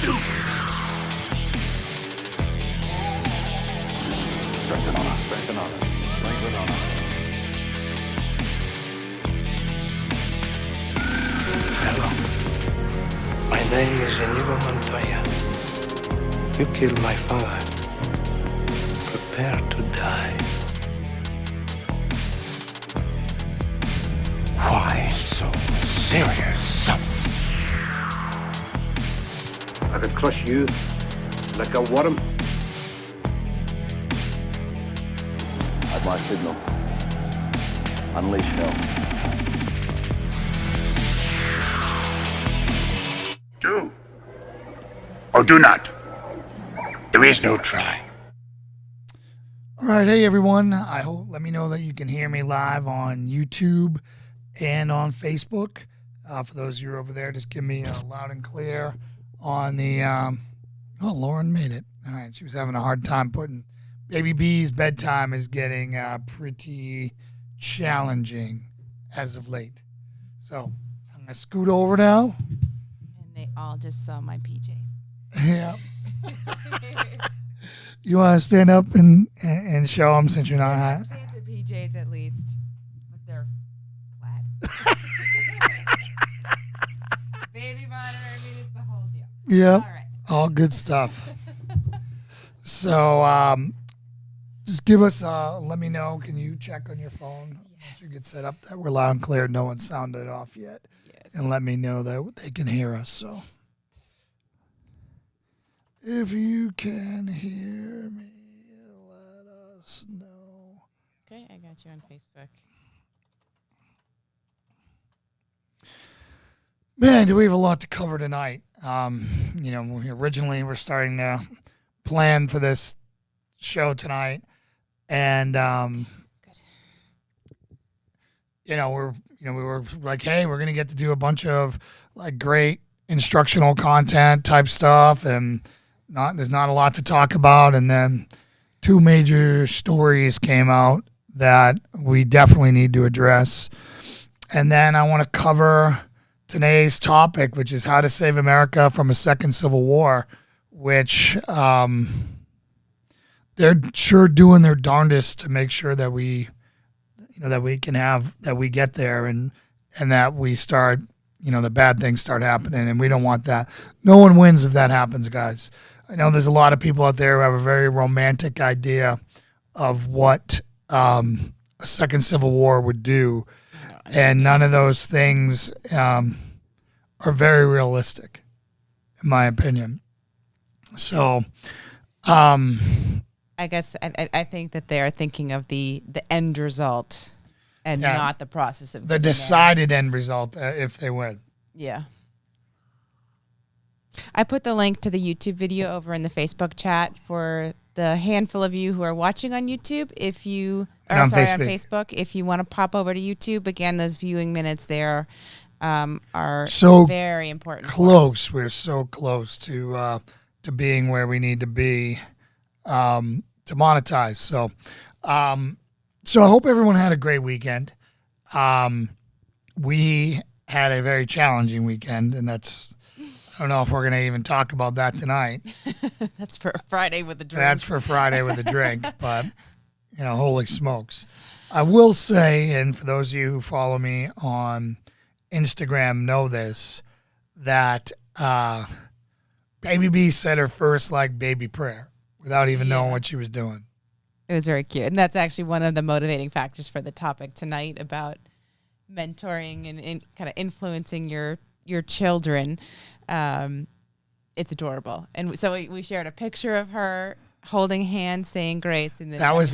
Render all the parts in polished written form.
Strengthen on us, strengthen on us, strengthen on us. Hello. My name is Inigo Montoya. You killed my father. Prepare to die. Why so serious? I could crush you like a worm. At my signal, unleash hell. Do or do not. There is no try. All right, hey everyone. Let me know that you can hear me live on YouTube and on Facebook. For those of you over there, just give me a loud and clear on the. Oh, Lauren made it. All right, she was having a hard time putting. Baby B's bedtime is getting pretty challenging as of late. So I'm gonna scoot over now. And they all just saw my PJs. Yeah. You want to stand up and show them since you're not. Santa PJs at least, but they're plaid. Baby monitor, it's the whole deal. Yep. All right. All good stuff. So just give us, let me know. Can you check on your phone once you get set up that we're loud and clear? No one sounded off yet. Yes. And let me know that they can hear us. So if you can hear me, let us know. Okay, I got you on Facebook. Man, do we have a lot to cover tonight. Originally we're starting to plan for this show tonight. And, we were like, hey, we're going to get to do a bunch of like great instructional content type stuff. And there's not a lot to talk about. And then two major stories came out that we definitely need to address. And then I want to cover today's topic, which is how to save America from a second civil war, which they're sure doing their darndest to make sure that we get there and that we start, the bad things start happening, and we don't want that. No one wins if that happens, guys. I know there's a lot of people out there who have a very romantic idea of what a second civil war would do, and none of those things are very realistic, in my opinion. So, I guess I think that they are thinking of the end result and not the process of the decided end result if they win. Yeah. I put the link to the YouTube video over in the Facebook chat for the handful of you who are watching on YouTube. On Facebook. If you want to pop over to YouTube, again, those viewing minutes there are so very important. Close. We're so close to being where we need to be to monetize. So I hope everyone had a great weekend. We had a very challenging weekend, and I don't know if we're going to even talk about that tonight. That's for Friday with a drink. But, holy smokes. I will say, and for those of you who follow me on Instagram know this, that Baby B said her first baby prayer without even knowing what she was doing. It was very cute. And that's actually one of the motivating factors for the topic tonight about mentoring and kind of influencing your children. It's adorable. And so we shared a picture of her holding hands, saying grace. And then that was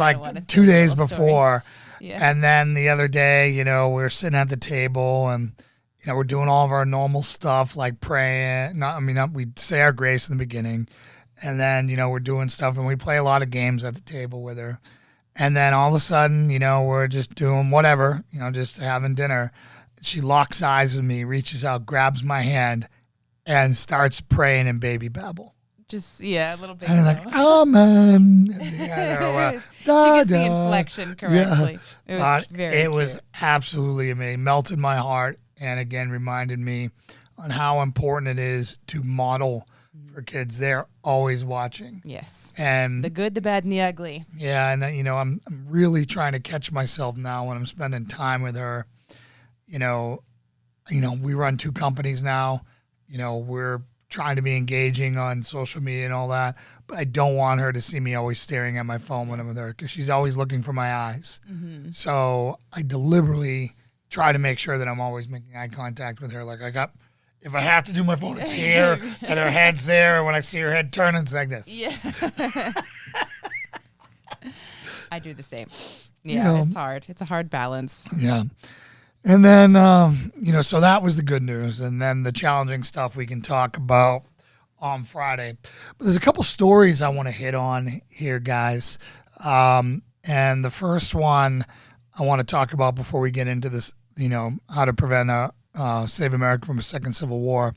2 days before. Yeah. And then the other day, we were sitting at the table and, we're doing all of our normal stuff like praying. We say our grace in the beginning. And then, we're doing stuff and we play a lot of games at the table with her. And then all of a sudden, we're just doing whatever, just having dinner. She locks eyes with me, reaches out, grabs my hand, and starts praying in baby babble. Just, a little bit. And I'm like, amen. She gets the inflection correctly. Yeah. It was was absolutely amazing. Melted my heart. And again, reminded me on how important it is to model for kids. They're always watching. Yes. And The good, the bad, and the ugly. yeah, and I'm really trying to catch myself now when I'm spending time with her. You know, we run 2 companies now. We're trying to be engaging on social media and all that, but I don't want her to see me always staring at my phone when I'm with her because she's always looking for my eyes. Mm-hmm. So I deliberately try to make sure that I'm always making eye contact with her. Like if I have to do my phone, it's here, and her head's there. And when I see her head turning, it's like this. Yeah. I do the same. Yeah, it's hard. It's a hard balance. Yeah. And then, so that was the good news. And then the challenging stuff we can talk about on Friday. But there's a couple stories I want to hit on here, guys. And the first one I want to talk about before we get into this, how to prevent Save America from a second Civil War,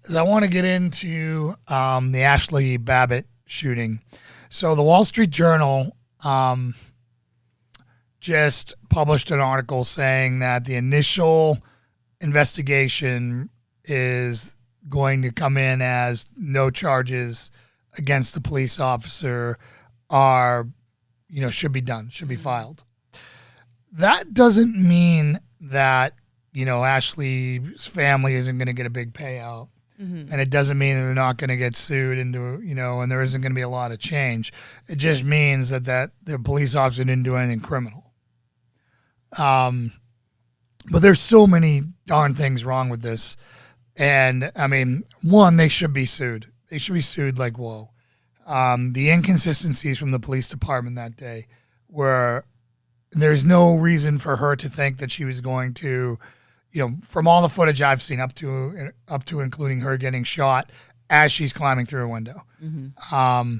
is I want to get into the Ashley Babbitt shooting. So the Wall Street Journal just published an article saying that the initial investigation is going to come in as no charges against the police officer are, should be done, should be filed. That doesn't mean that, Ashley's family isn't going to get a big payout. Mm-hmm. And it doesn't mean that they're not going to get sued into, and there isn't going to be a lot of change. It just means that the police officer didn't do anything criminal. But there's so many darn things wrong with this. And I mean, one, they should be sued. They should be sued like, whoa. The inconsistencies from the police department that day were, there's no reason for her to think that she was going to, from all the footage I've seen up to including her getting shot as she's climbing through a window. Mm-hmm.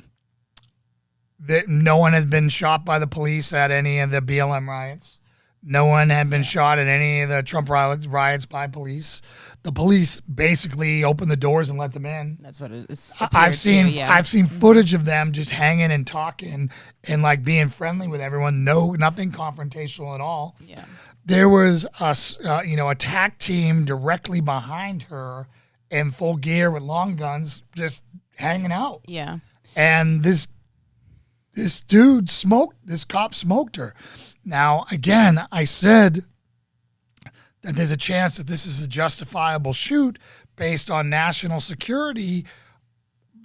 That no one has been shot by the police at any of the BLM riots. No one had been shot at any of the Trump riots by police. The police basically opened the doors and let them in. That's what it is. I've seen footage of them just hanging and talking and like being friendly with everyone. Nothing confrontational at all. Yeah. There was a TAC team directly behind her in full gear with long guns, just hanging out. Yeah. And this cop smoked her. Now, again, I said that there's a chance that this is a justifiable shoot based on national security,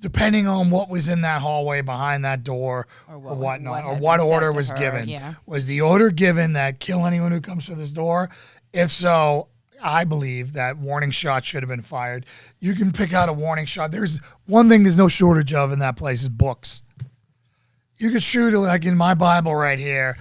depending on what was in that hallway behind that door or whatnot, or what order was given. Yeah. Was the order given that kill anyone who comes through this door? If so, I believe that warning shot should have been fired. You can pick out a warning shot. There's one thing there's no shortage of in that place is books. You could shoot it like in my Bible right here,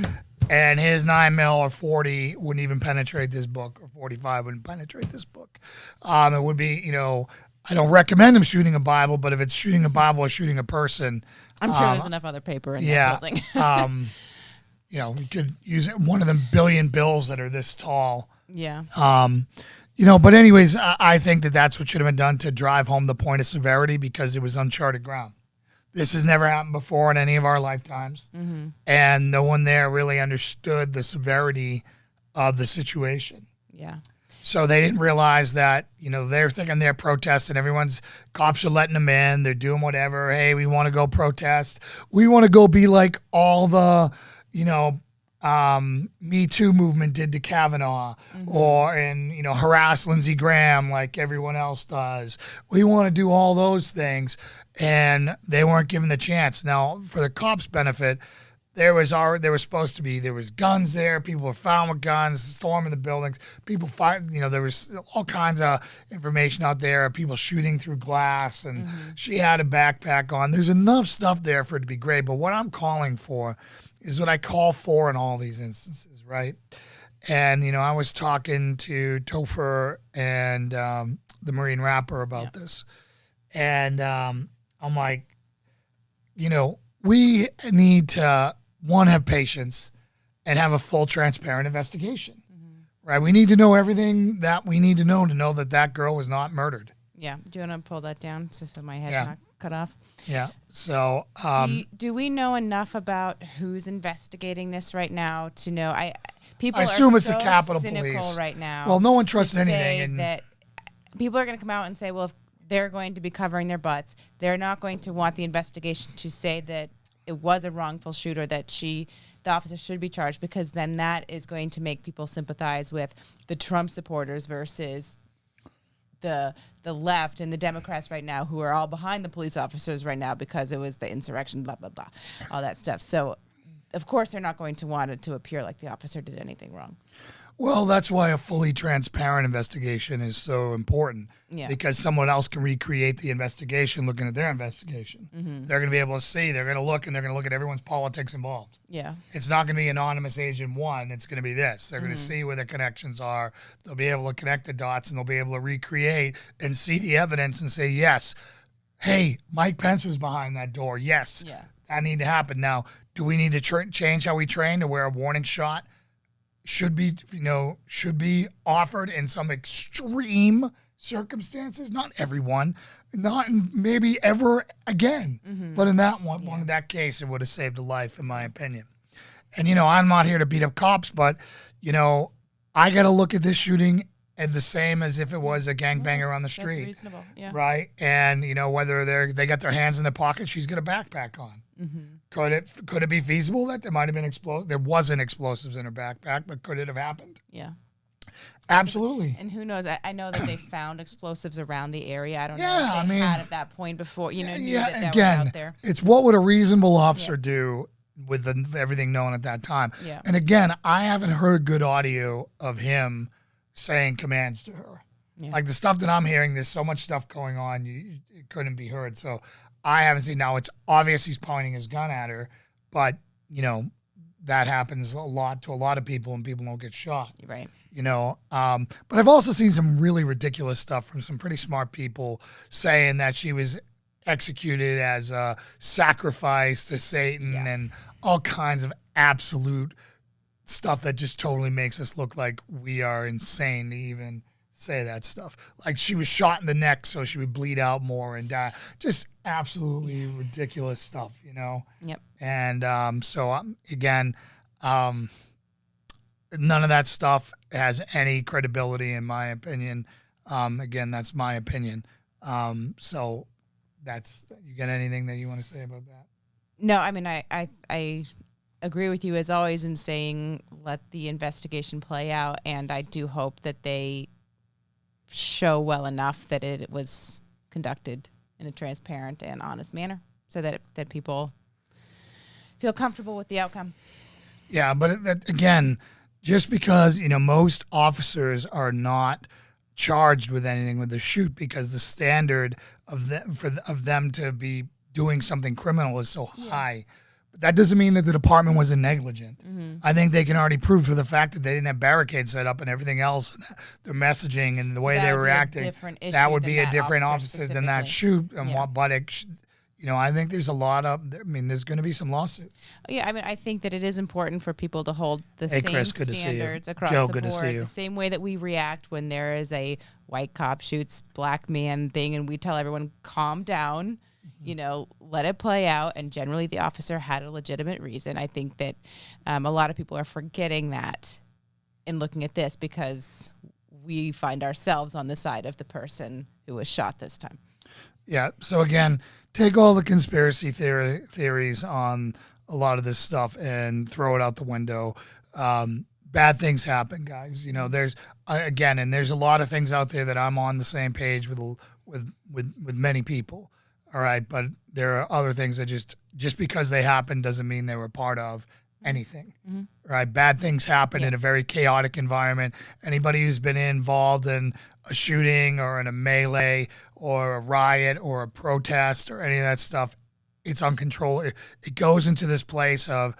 and his 9mm or 40 wouldn't even penetrate this book, or 45 wouldn't penetrate this book. It would be, I don't recommend him shooting a Bible, but if it's shooting a Bible or shooting a person, I'm sure there's enough other paper in that building. We could use one of them billion bills that are this tall. Yeah. But anyways, I think that's what should have been done to drive home the point of severity because it was uncharted ground. This has never happened before in any of our lifetimes. Mm-hmm. And no one there really understood the severity of the situation. Yeah. So they didn't realize that, they're thinking they're protesting. Cops are letting them in. They're doing whatever. Hey, we want to go protest. We want to go be like all the, Me Too movement did to Kavanaugh, mm-hmm. Harass Lindsey Graham like everyone else does. We want to do all those things. And they weren't given the chance. Now, for the cops' benefit, there was guns there. People were found with guns, storming the buildings. People fired. There was all kinds of information out there. People shooting through glass, and mm-hmm. she had a backpack on. There's enough stuff there for it to be great. But what I'm calling for is what I call for in all these instances, right? And I was talking to Topher and the Marine rapper about this, and I'm like, we need to, one, have patience and have a full, transparent investigation, mm-hmm. right? We need to know everything that we need to know that girl was not murdered. Yeah. Do you want to pull that down so my head's not cut off? Yeah. So, do we know enough about who's investigating this right now to know? People I assume are it's so the Capitol cynical Police right now. Well, no one trusts anything. And that people are going to come out and say, well, if they're going to be covering their butts. They're not going to want the investigation to say that it was a wrongful shoot or that the officer should be charged, because then that is going to make people sympathize with the Trump supporters versus the left and the Democrats right now, who are all behind the police officers right now because it was the insurrection, blah, blah, blah, all that stuff. So, of course, they're not going to want it to appear like the officer did anything wrong. Well, that's why a fully transparent investigation is so important. Yeah. Because someone else can recreate the investigation looking at their investigation. Mm-hmm. They're going to be able to see, they're going to look, and they're going to look at everyone's politics involved. Yeah. It's not going to be anonymous agent one. It's going to be this. They're going to see where the connections are. They'll be able to connect the dots, and they'll be able to recreate and see the evidence and say, yes, hey, Mike Pence was behind that door. Yes, Yeah. that need to happen. Now, do we need to change how we train to wear a warning shot? Should be offered in some extreme circumstances. Not everyone, not maybe ever again. But in that that case, it would have saved a life, in my opinion. And I'm not here to beat up cops, but I got to look at this shooting as the same as if it was a gangbanger on the street. That's reasonable. Yeah. Right? And whether they got their hands in their pocket, she's got a backpack on. Could it be feasible that there might have been explosives? There wasn't explosives in her backpack, but could it have happened? Yeah. Absolutely. And who knows? I know that they found explosives around the area. I don't know Yeah, if they had had at that point before, knew that were again, out there. it's what would a reasonable officer do with everything known at that time. Yeah. And again, I haven't heard good audio of him saying commands to her. Yeah. Like the stuff that I'm hearing, there's so much stuff going on, it couldn't be heard. So I haven't seen. Now it's obvious he's pointing his gun at her, but that happens a lot to a lot of people, and people don't get shot. Right. But I've also seen some really ridiculous stuff from some pretty smart people saying that she was executed as a sacrifice to Satan and all kinds of absolute stuff that just totally makes us look like we are insane to even say that stuff. Like she was shot in the neck so she would bleed out more and die. Just absolutely ridiculous stuff, Yep. And so again, none of that stuff has any credibility in my opinion. Again, that's my opinion. So you got anything that you want to say about that? No, I mean, I agree with you as always in saying let the investigation play out, and I do hope that they show well enough that it was conducted in a transparent and honest manner so that people feel comfortable with the outcome. Yeah, but again, just because, most officers are not charged with anything with the shoot because the standard of them to be doing something criminal is so high. But that doesn't mean that the department wasn't negligent. I think they can already prove for the fact that they didn't have barricades set up and everything else, and their messaging and the way they were acting. That would be a different officer than that shoot. And I think there's a lot of. There's going to be some lawsuits. Yeah, I think that it is important for people to hold the same Chris, good standards across Joe, the good to board, see you. the same way that we react when there is a white cop shoots black man thing, and we tell everyone calm down. Let it play out. And generally the officer had a legitimate reason. I think that a lot of people are forgetting that in looking at this because we find ourselves on the side of the person who was shot this time. Yeah. So again, take all the conspiracy theories on a lot of this stuff and throw it out the window. Bad things happen, guys. There's and there's a lot of things out there that I'm on the same page with many people. All right, but there are other things that just because they happen doesn't mean they were part of anything. Right? Bad things happen in a very chaotic environment. Anybody who's been involved in a shooting or in a melee or a riot or a protest or any of that stuff, it's uncontrollable. It goes into this place of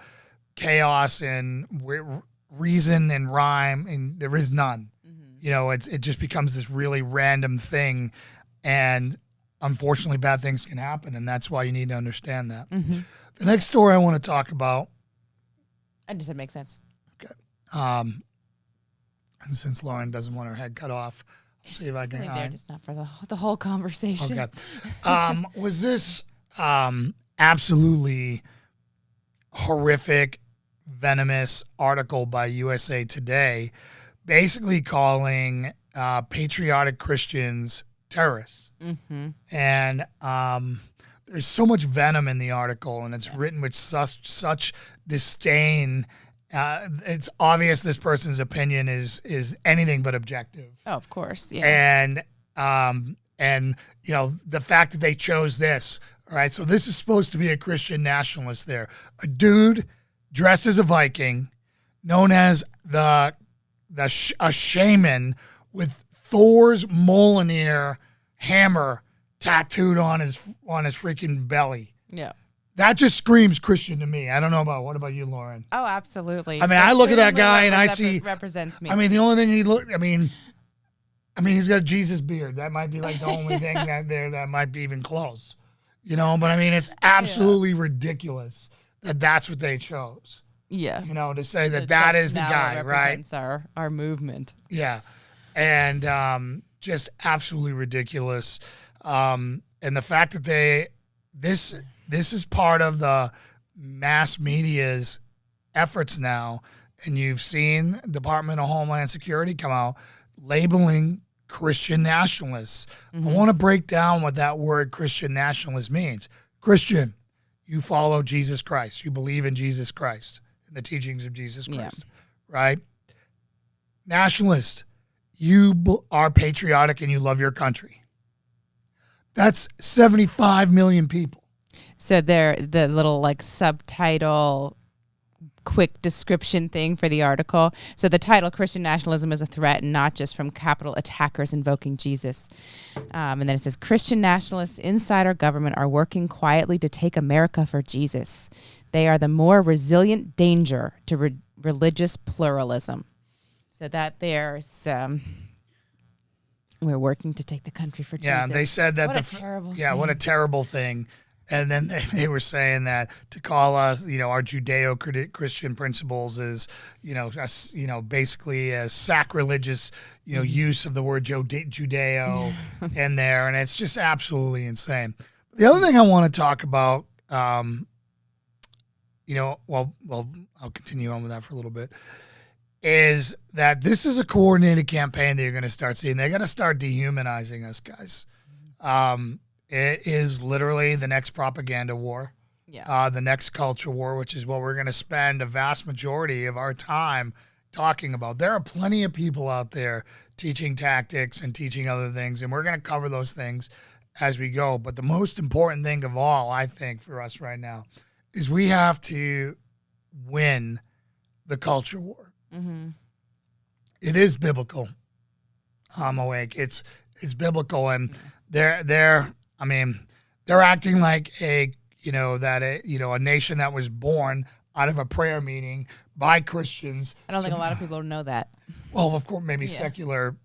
chaos and reason and rhyme, and there is none. It just becomes this really random thing, and unfortunately, bad things can happen, and that's why you need to understand that. The next story I want to talk about. I just said makes sense. Okay. And since Lauren doesn't want her head cut off, I'll see if I can. They're just not for the whole conversation. Okay. Was this absolutely horrific, venomous article by USA Today, basically calling patriotic Christians terrorists. And there's so much venom in the article, and it's written with such disdain. It's obvious this person's opinion is anything but objective. Oh, of course. Yeah. And you know, the fact that they chose this, all right, so this is supposed to be a Christian nationalist there. A dude dressed as a Viking, known as a shaman with Thor's Mjolnir hammer tattooed on his freaking belly. Yeah. That just screams Christian to me. I don't know what about you, Lauren? Oh, absolutely. I mean, I look at that guy and I see represents me. I mean, the only thing I mean, he's got a Jesus beard. That might be like the only thing that might be even close. You know, but I mean, it's absolutely ridiculous that that's what they chose. Yeah. You know, to say that is the guy, right? Our movement. Yeah. And just absolutely ridiculous. And the fact that this is part of the mass media's efforts now, and you've seen Department of Homeland Security come out labeling Christian nationalists. I want to break down what that word Christian nationalist means. Christian, you follow Jesus Christ. You believe in Jesus Christ, in the teachings of Jesus Christ, right? Nationalist, you are patriotic and you love your country. That's 75 million people. So the little like subtitle quick description thing for the article. So the title, Christian nationalism is a threat, and not just from capital attackers invoking Jesus. And then it says, Christian nationalists inside our government are working quietly to take America for Jesus. They are the more resilient danger to religious pluralism. So that there's... we're working to take the country for Jesus. Yeah, they said that what a terrible thing. And then they were saying that to call us, you know, our Judeo-Christian principles is, basically a sacrilegious, use of the word Judeo in there. And it's just absolutely insane. The other thing I want to talk about, I'll continue on with that for a little bit, is that this is a coordinated campaign that you're going to start seeing. They got to start dehumanizing us, guys. It is literally the next propaganda war, the next culture war, which is what we're going to spend a vast majority of our time talking about. There are plenty of people out there teaching tactics and teaching other things, and we're going to cover those things as we go. But the most important thing of all, I think, for us right now is we have to win the culture war. Mm-hmm. It is biblical. I'm awake. It's biblical, and they're acting like a nation that was born out of a prayer meeting by Christians. I don't think a lot of people know that. Well, of course, maybe secular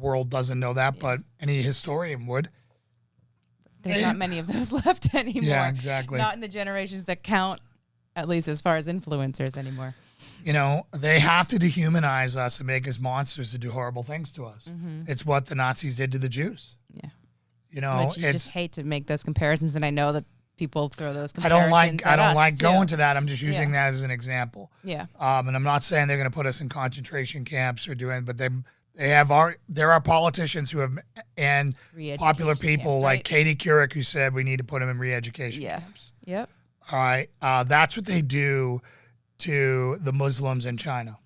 world doesn't know that, but any historian would. There's not many of those left anymore. Yeah, exactly. Not in the generations that count, at least as far as influencers anymore. They have to dehumanize us and make us monsters to do horrible things to us. Mm-hmm. It's what the Nazis did to the Jews. Yeah. Which you just hate to make those comparisons, and I know that people throw those comparisons. I don't like going to that. I'm just using that as an example. Yeah. And I'm not saying they're going to put us in concentration camps or doing, but there are politicians who have and popular people camps, like Katie Couric who said we need to put them in re-education camps. Yep. All right. That's what they do to the Muslims in China.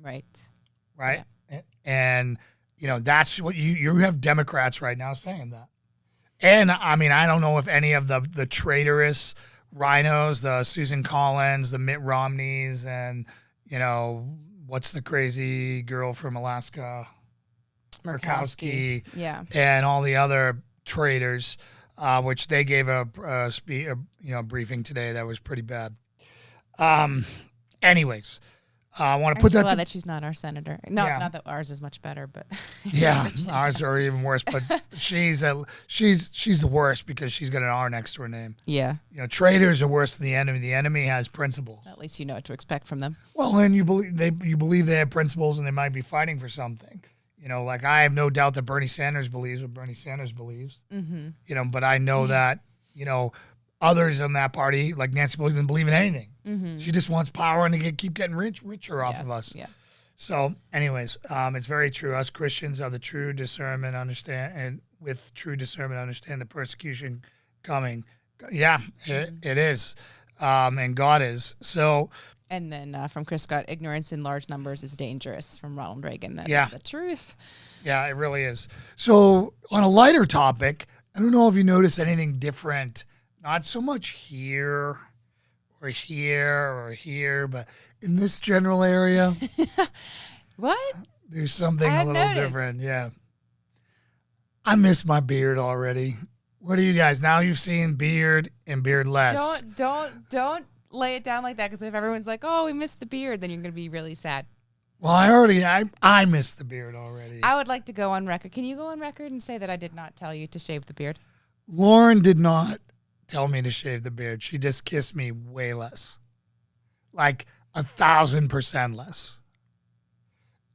Right. Right. Yeah. And that's what you have Democrats right now saying that. And I don't know if any of the traitorous rhinos, the Susan Collins, the Mitt Romneys, and what's the crazy girl from Alaska, Murkowski, and all the other traitors, which they gave a briefing today that was pretty bad. Anyways. I want to put that. That she's not our senator. No, not that ours is much better, but ours are even worse. But she's the worst because she's got an R next to her name. Yeah, traitors are worse than the enemy. The enemy has principles. At least you know what to expect from them. Well, and you believe they have principles and they might be fighting for something. Like I have no doubt that Bernie Sanders believes what Bernie Sanders believes. Mm-hmm. But I know that others in that party, like Nancy Pelosi, doesn't believe in anything. Mm-hmm. She just wants power and to keep getting richer off of us. Yeah. So, anyways, it's very true. Us Christians are the true discernment, understand, and with true discernment understand the persecution coming. Yeah, it is. And God is. So. And then from Chris Scott, ignorance in large numbers is dangerous, from Ronald Reagan. That Yeah. is the truth. Yeah, it really is. So on a lighter topic, I don't know if you noticed anything different, not so much here, but in this general area, What? there's something I a had little noticed. different. Yeah. I miss my beard already. What do you guys, now you've seen beard and beardless. Don't lay it down like that, because if everyone's like, oh, we missed the beard, then you're going to be really sad. Well, I missed the beard already. I would like to go on record. Can you go on record and say that I did not tell you to shave the beard? Lauren did not tell me to shave the beard. She just kissed me way less. Like 1,000% less.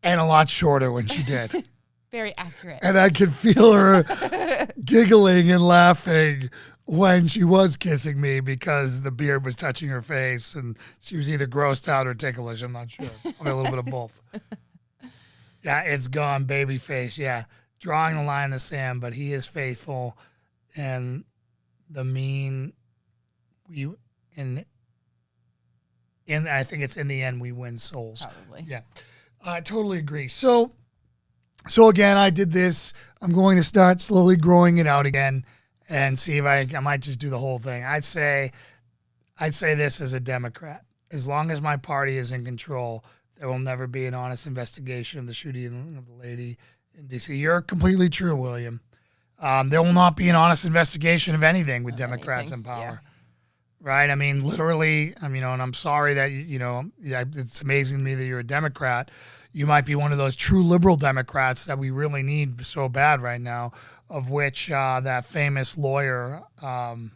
And a lot shorter when she did. Very accurate. And I could feel her giggling and laughing when she was kissing me because the beard was touching her face and she was either grossed out or ticklish. I'm not sure. I mean, a little bit of both. Yeah, it's gone, baby face. Yeah, drawing the line in the sand, but he is faithful. And the mean, I think it's in the end we win souls. Probably. Yeah, I totally agree. So again, I did this. I'm going to start slowly growing it out again and see if I might just do the whole thing. I'd say this as a Democrat. As long as my party is in control, there will never be an honest investigation of the shooting of the lady in D.C. You're completely true, William. There will not be an honest investigation of anything with Democrats in power. Yeah. Right? I mean, literally, and I'm sorry that, it's amazing to me that you're a Democrat. You might be one of those true liberal Democrats that we really need so bad right now, of which that famous lawyer, Alan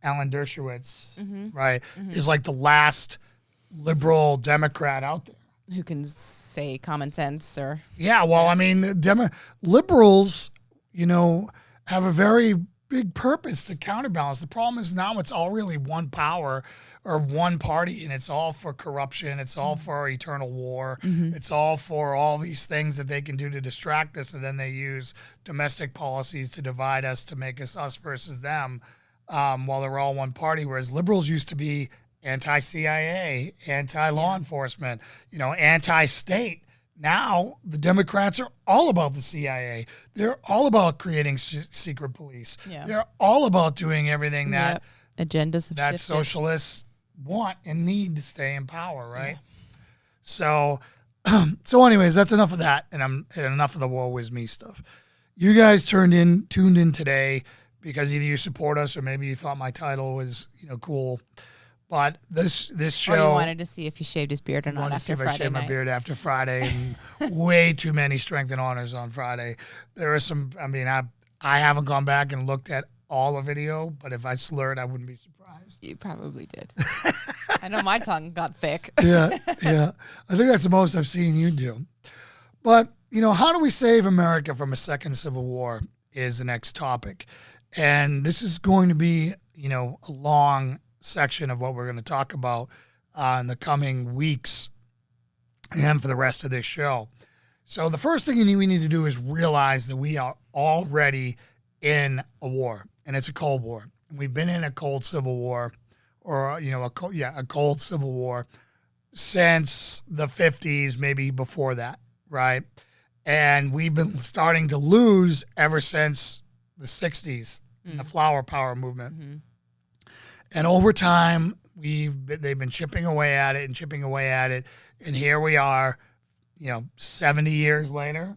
Dershowitz, right, is like the last liberal Democrat out there. Who can say common sense or... Yeah, well, I mean, liberals, have a very big purpose to counterbalance. The problem is now it's all really one power or one party, and it's all for corruption. It's all for eternal war. It's all for all these things that they can do to distract us, and then they use domestic policies to divide us, to make us versus them, while they're all one party, whereas liberals used to be anti-CIA, anti-law enforcement, anti-state. Now, the Democrats are all about the CIA. They're all about creating secret police. Yeah. They're all about doing everything that agendas have that shifted. Socialists want and need to stay in power, right? Yeah. So anyways, that's enough of that, and enough of the woe is me stuff. You guys tuned in today because either you support us or maybe you thought my title was cool. But this show... Or you wanted to see if he shaved his beard or not after Friday night. I shaved my beard after Friday, and way too many strength and honors on Friday. There are some... I haven't gone back and looked at all the video, but if I slurred, I wouldn't be surprised. You probably did. I know my tongue got thick. Yeah. I think that's the most I've seen you do. But, how do we save America from a second civil war is the next topic. And this is going to be, a long section of what we're going to talk about in the coming weeks and for the rest of this show. So the first thing we need to do is realize that we are already in a war, and it's a Cold War. We've been in a cold civil war, or a cold civil war since the 50s, maybe before that, right? And we've been starting to lose ever since the 60s, the flower power movement. And over time, they've been chipping away at it, and here we are, 70 years later,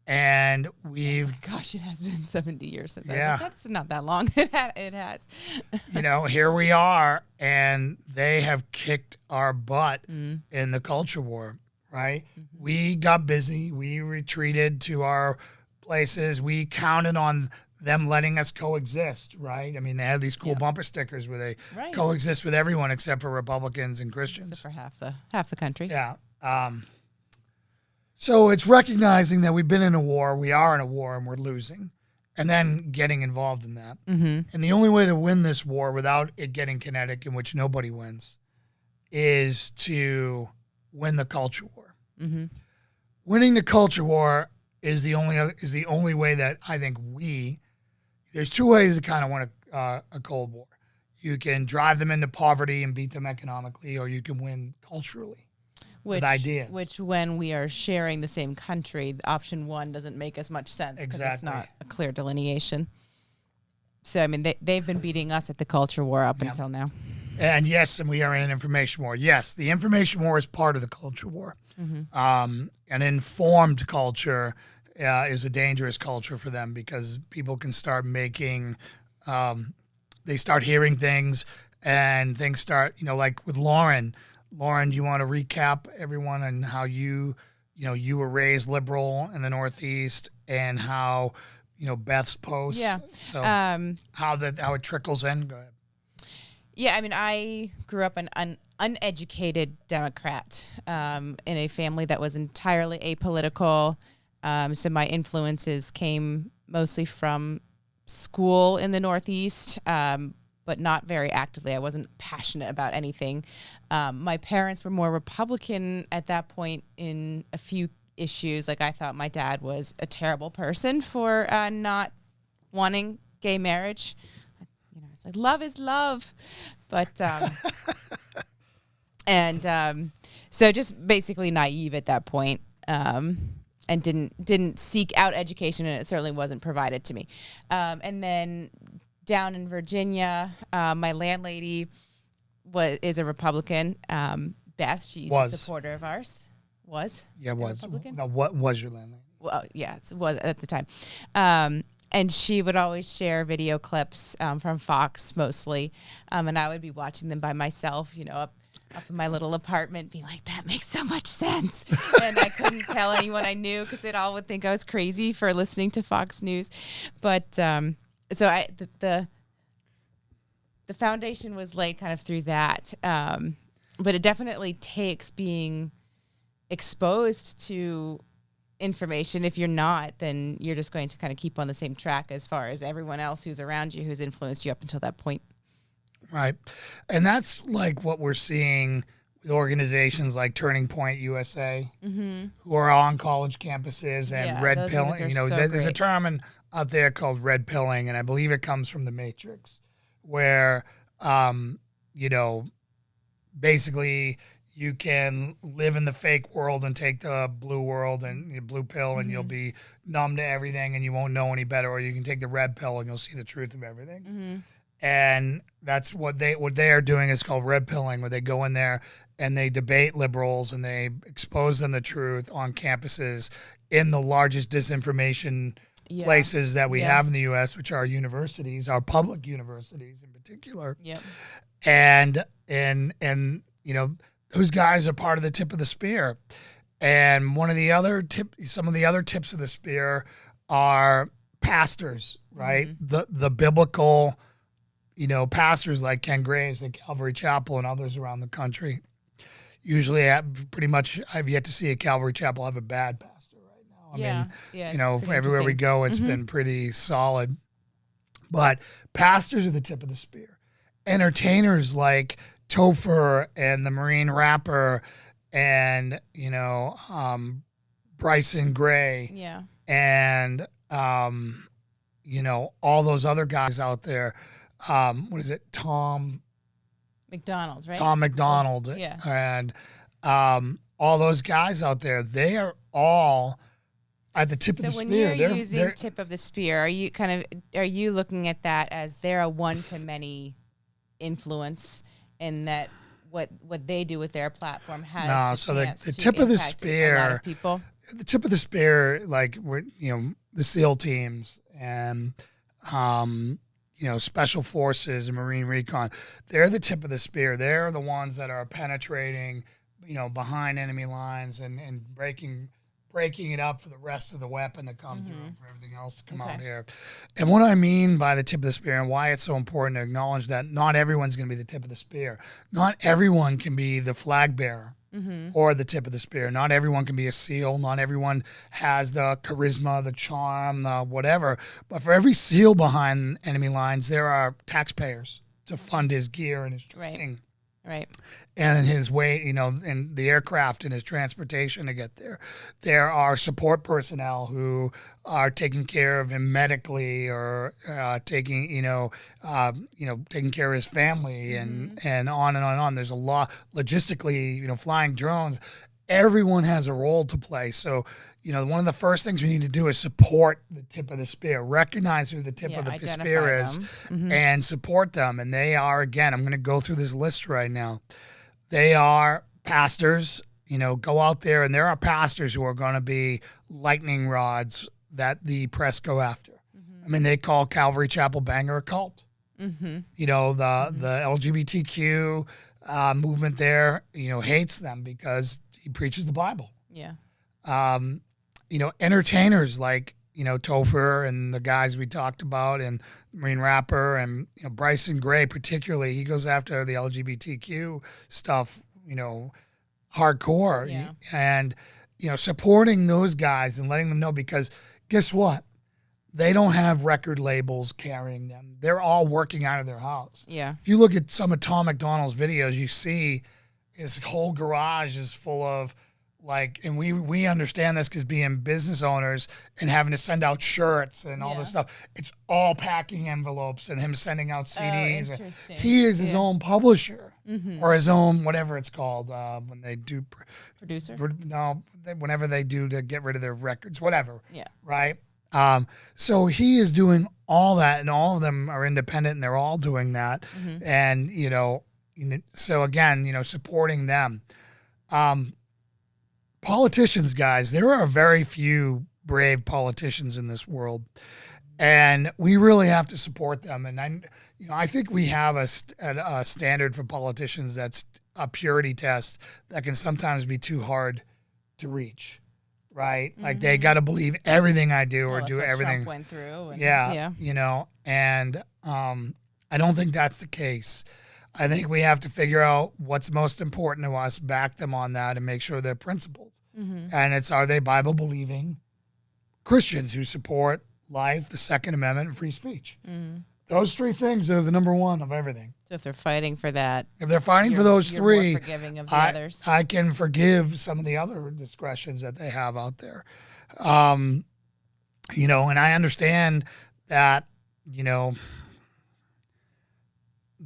and we've... Oh gosh, it has been 70 years since. Yeah. That's not that long. It has. Here we are, and they have kicked our butt in the culture war, right? We got busy. We retreated to our places. We counted on them letting us coexist, right? They had these cool bumper stickers where they coexist with everyone except for Republicans and Christians. Except for half the country. Yeah. So it's recognizing that we've been in a war, we are in a war, and we're losing, and then getting involved in that. And the only way to win this war without it getting kinetic, in which nobody wins, is to win the culture war. Winning the culture war is the only way that I think there's two ways to kind of win a Cold War. You can drive them into poverty and beat them economically, or you can win culturally with ideas. Which, when we are sharing the same country, option one doesn't make as much sense because it's not a clear delineation. So, I mean, they've been beating us at the culture war up until now. And yes, and we are in an information war. Yes, the information war is part of the culture war. An informed culture is a dangerous culture for them because people can start making, they start hearing things and things start, like with Lauren. Lauren, do you want to recap everyone on how you were raised liberal in the Northeast and how, Beth's post? Yeah. So how it trickles in? Go ahead. Yeah, I mean, I grew up an uneducated Democrat in a family that was entirely apolitical. So my influences came mostly from school in the Northeast, but not very actively. I wasn't passionate about anything. My parents were more Republican at that point in a few issues. Like, I thought my dad was a terrible person for not wanting gay marriage. It's like, love is love. But, so just basically naive at that point, and didn't seek out education, and it certainly wasn't provided to me. And then down in Virginia, my landlady is a Republican. Beth, she's a supporter of ours. Was? Yeah, was. Republican? No, what was your landlady? Well, yeah, it was at the time. And she would always share video clips from Fox mostly, and I would be watching them by myself, up in my little apartment, being like, that makes so much sense. And I couldn't tell anyone I knew because they all would think I was crazy for listening to Fox News. But so the foundation was laid kind of through that. But it definitely takes being exposed to information. If you're not, then you're just going to kind of keep on the same track as far as everyone else who's around you, who's influenced you up until that point. Right. And that's like what we're seeing with organizations like Turning Point USA, who are on college campuses and red pilling. There's a term out there called red pilling, and I believe it comes from the Matrix, where, basically you can live in the fake world and take the blue world and blue pill, and you'll be numb to everything and you won't know any better, or you can take the red pill and you'll see the truth of everything. And that's what they are doing is called red pilling, where they go in there and they debate liberals and they expose them the truth on campuses in the largest disinformation places that we have in the U.S., which are universities, our public universities in particular. Yep. And those guys are part of the tip of the spear. And some of the other tips of the spear are pastors, right? The biblical, pastors like Ken Graves at Calvary Chapel and others around the country. Usually, I've yet to see a Calvary Chapel have a bad pastor right now. Everywhere we go, it's been pretty solid. But pastors are the tip of the spear. Entertainers like Topher and the Marine Rapper and, Bryson Gray. And, all those other guys out there. What is it? Tom McDonald, right? Tom McDonald. Yeah. And all those guys out there, they are all at the tip of the spear. So when you're using tip of the spear, are you looking at that as they're a one-to-many influence, and that what they do with their platform has the tip of the spear, a lot of people? The tip of the spear, like the SEAL teams and special forces and Marine Recon, they're the tip of the spear. They're the ones that are penetrating, behind enemy lines and breaking it up for the rest of the weapon to come through, for everything else to come out here. And what I mean by the tip of the spear and why it's so important to acknowledge that not everyone's going to be the tip of the spear. Not everyone can be the flag bearer or the tip of the spear. Not everyone can be a SEAL. Not everyone has the charisma, the charm, the whatever. But for every SEAL behind enemy lines, there are taxpayers to fund his gear and his training. Right. And his way, and the aircraft and his transportation to get there. There are support personnel who are taking care of him medically, or taking care of his family, and on and on and on. There's a lot logistically, flying drones. Everyone has a role to play. So, one of the first things we need to do is support the tip of the spear, recognize who the tip of the spear is, and support them. And they are, again, I'm going to go through this list right now. They are pastors, go out there, and there are pastors who are going to be lightning rods that the press go after. I mean, they call Calvary Chapel Bangor a cult. The LGBTQ movement there, hates them because he preaches the Bible. Yeah. Entertainers like, Topher and the guys we talked about, and Marine Rapper, and, Bryson Gray particularly, he goes after the LGBTQ stuff, hardcore. Yeah. And, supporting those guys and letting them know, because guess what? They don't have record labels carrying them. They're all working out of their house. Yeah. If you look at some of Tom McDonald's videos, you see his whole garage is full of, and we understand this because being business owners and having to send out shirts and all this stuff, it's all packing envelopes and him sending out CDs. Interesting. He is his own publisher, or his own, whatever it's called, when they do Producer? Whenever they do to get rid of their records, whatever. Yeah. Right. So he is doing all that, and all of them are independent, and they're all doing that. And, so again, supporting them. Politicians, guys, there are very few brave politicians in this world, and we really have to support them. And I think we have a standard for politicians that's a purity test that can sometimes be too hard to reach, right? Like they got to believe everything I do, or do everything Trump went through. And, and I don't think that's the case. I think we have to figure out what's most important to us, back them on that, and make sure they're principled. And are they Bible-believing Christians who support life, the Second Amendment, and free speech? Those three things are the number one of everything. So if they're fighting for that, if they're fighting for those three, more forgiving of the others. I can forgive some of the other discretions that they have out there. And I understand that,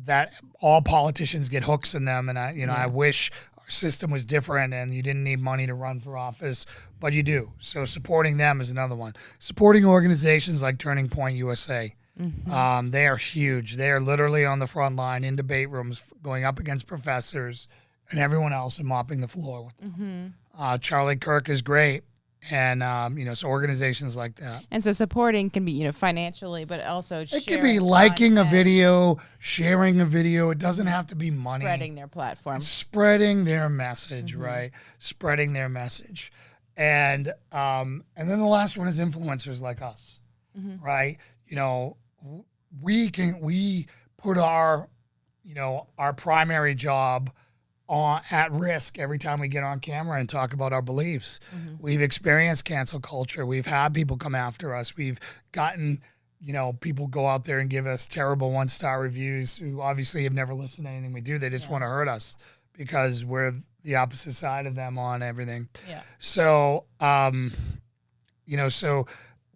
that all politicians get hooks in them, and I wish our system was different and you didn't need money to run for office, but you do. So supporting them is another one. Supporting organizations like Turning Point USA. They are huge. They are literally on the front line in debate rooms, going up against professors and everyone else, and mopping the floor with them. Charlie Kirk is great. And, so organizations like that. And so supporting can be, financially, but also it can be liking a video, sharing a video. It doesn't have to be money. Spreading their platform. It's spreading their message, right? Spreading their message. And then the last one is influencers like us, right? We put our primary job at risk every time we get on camera and talk about our beliefs. We've experienced cancel culture. We've had people come after us. We've gotten, people go out there and give us terrible 1-star reviews who obviously have never listened to anything we do. They just want to hurt us because we're the opposite side of them on everything. Yeah. So, so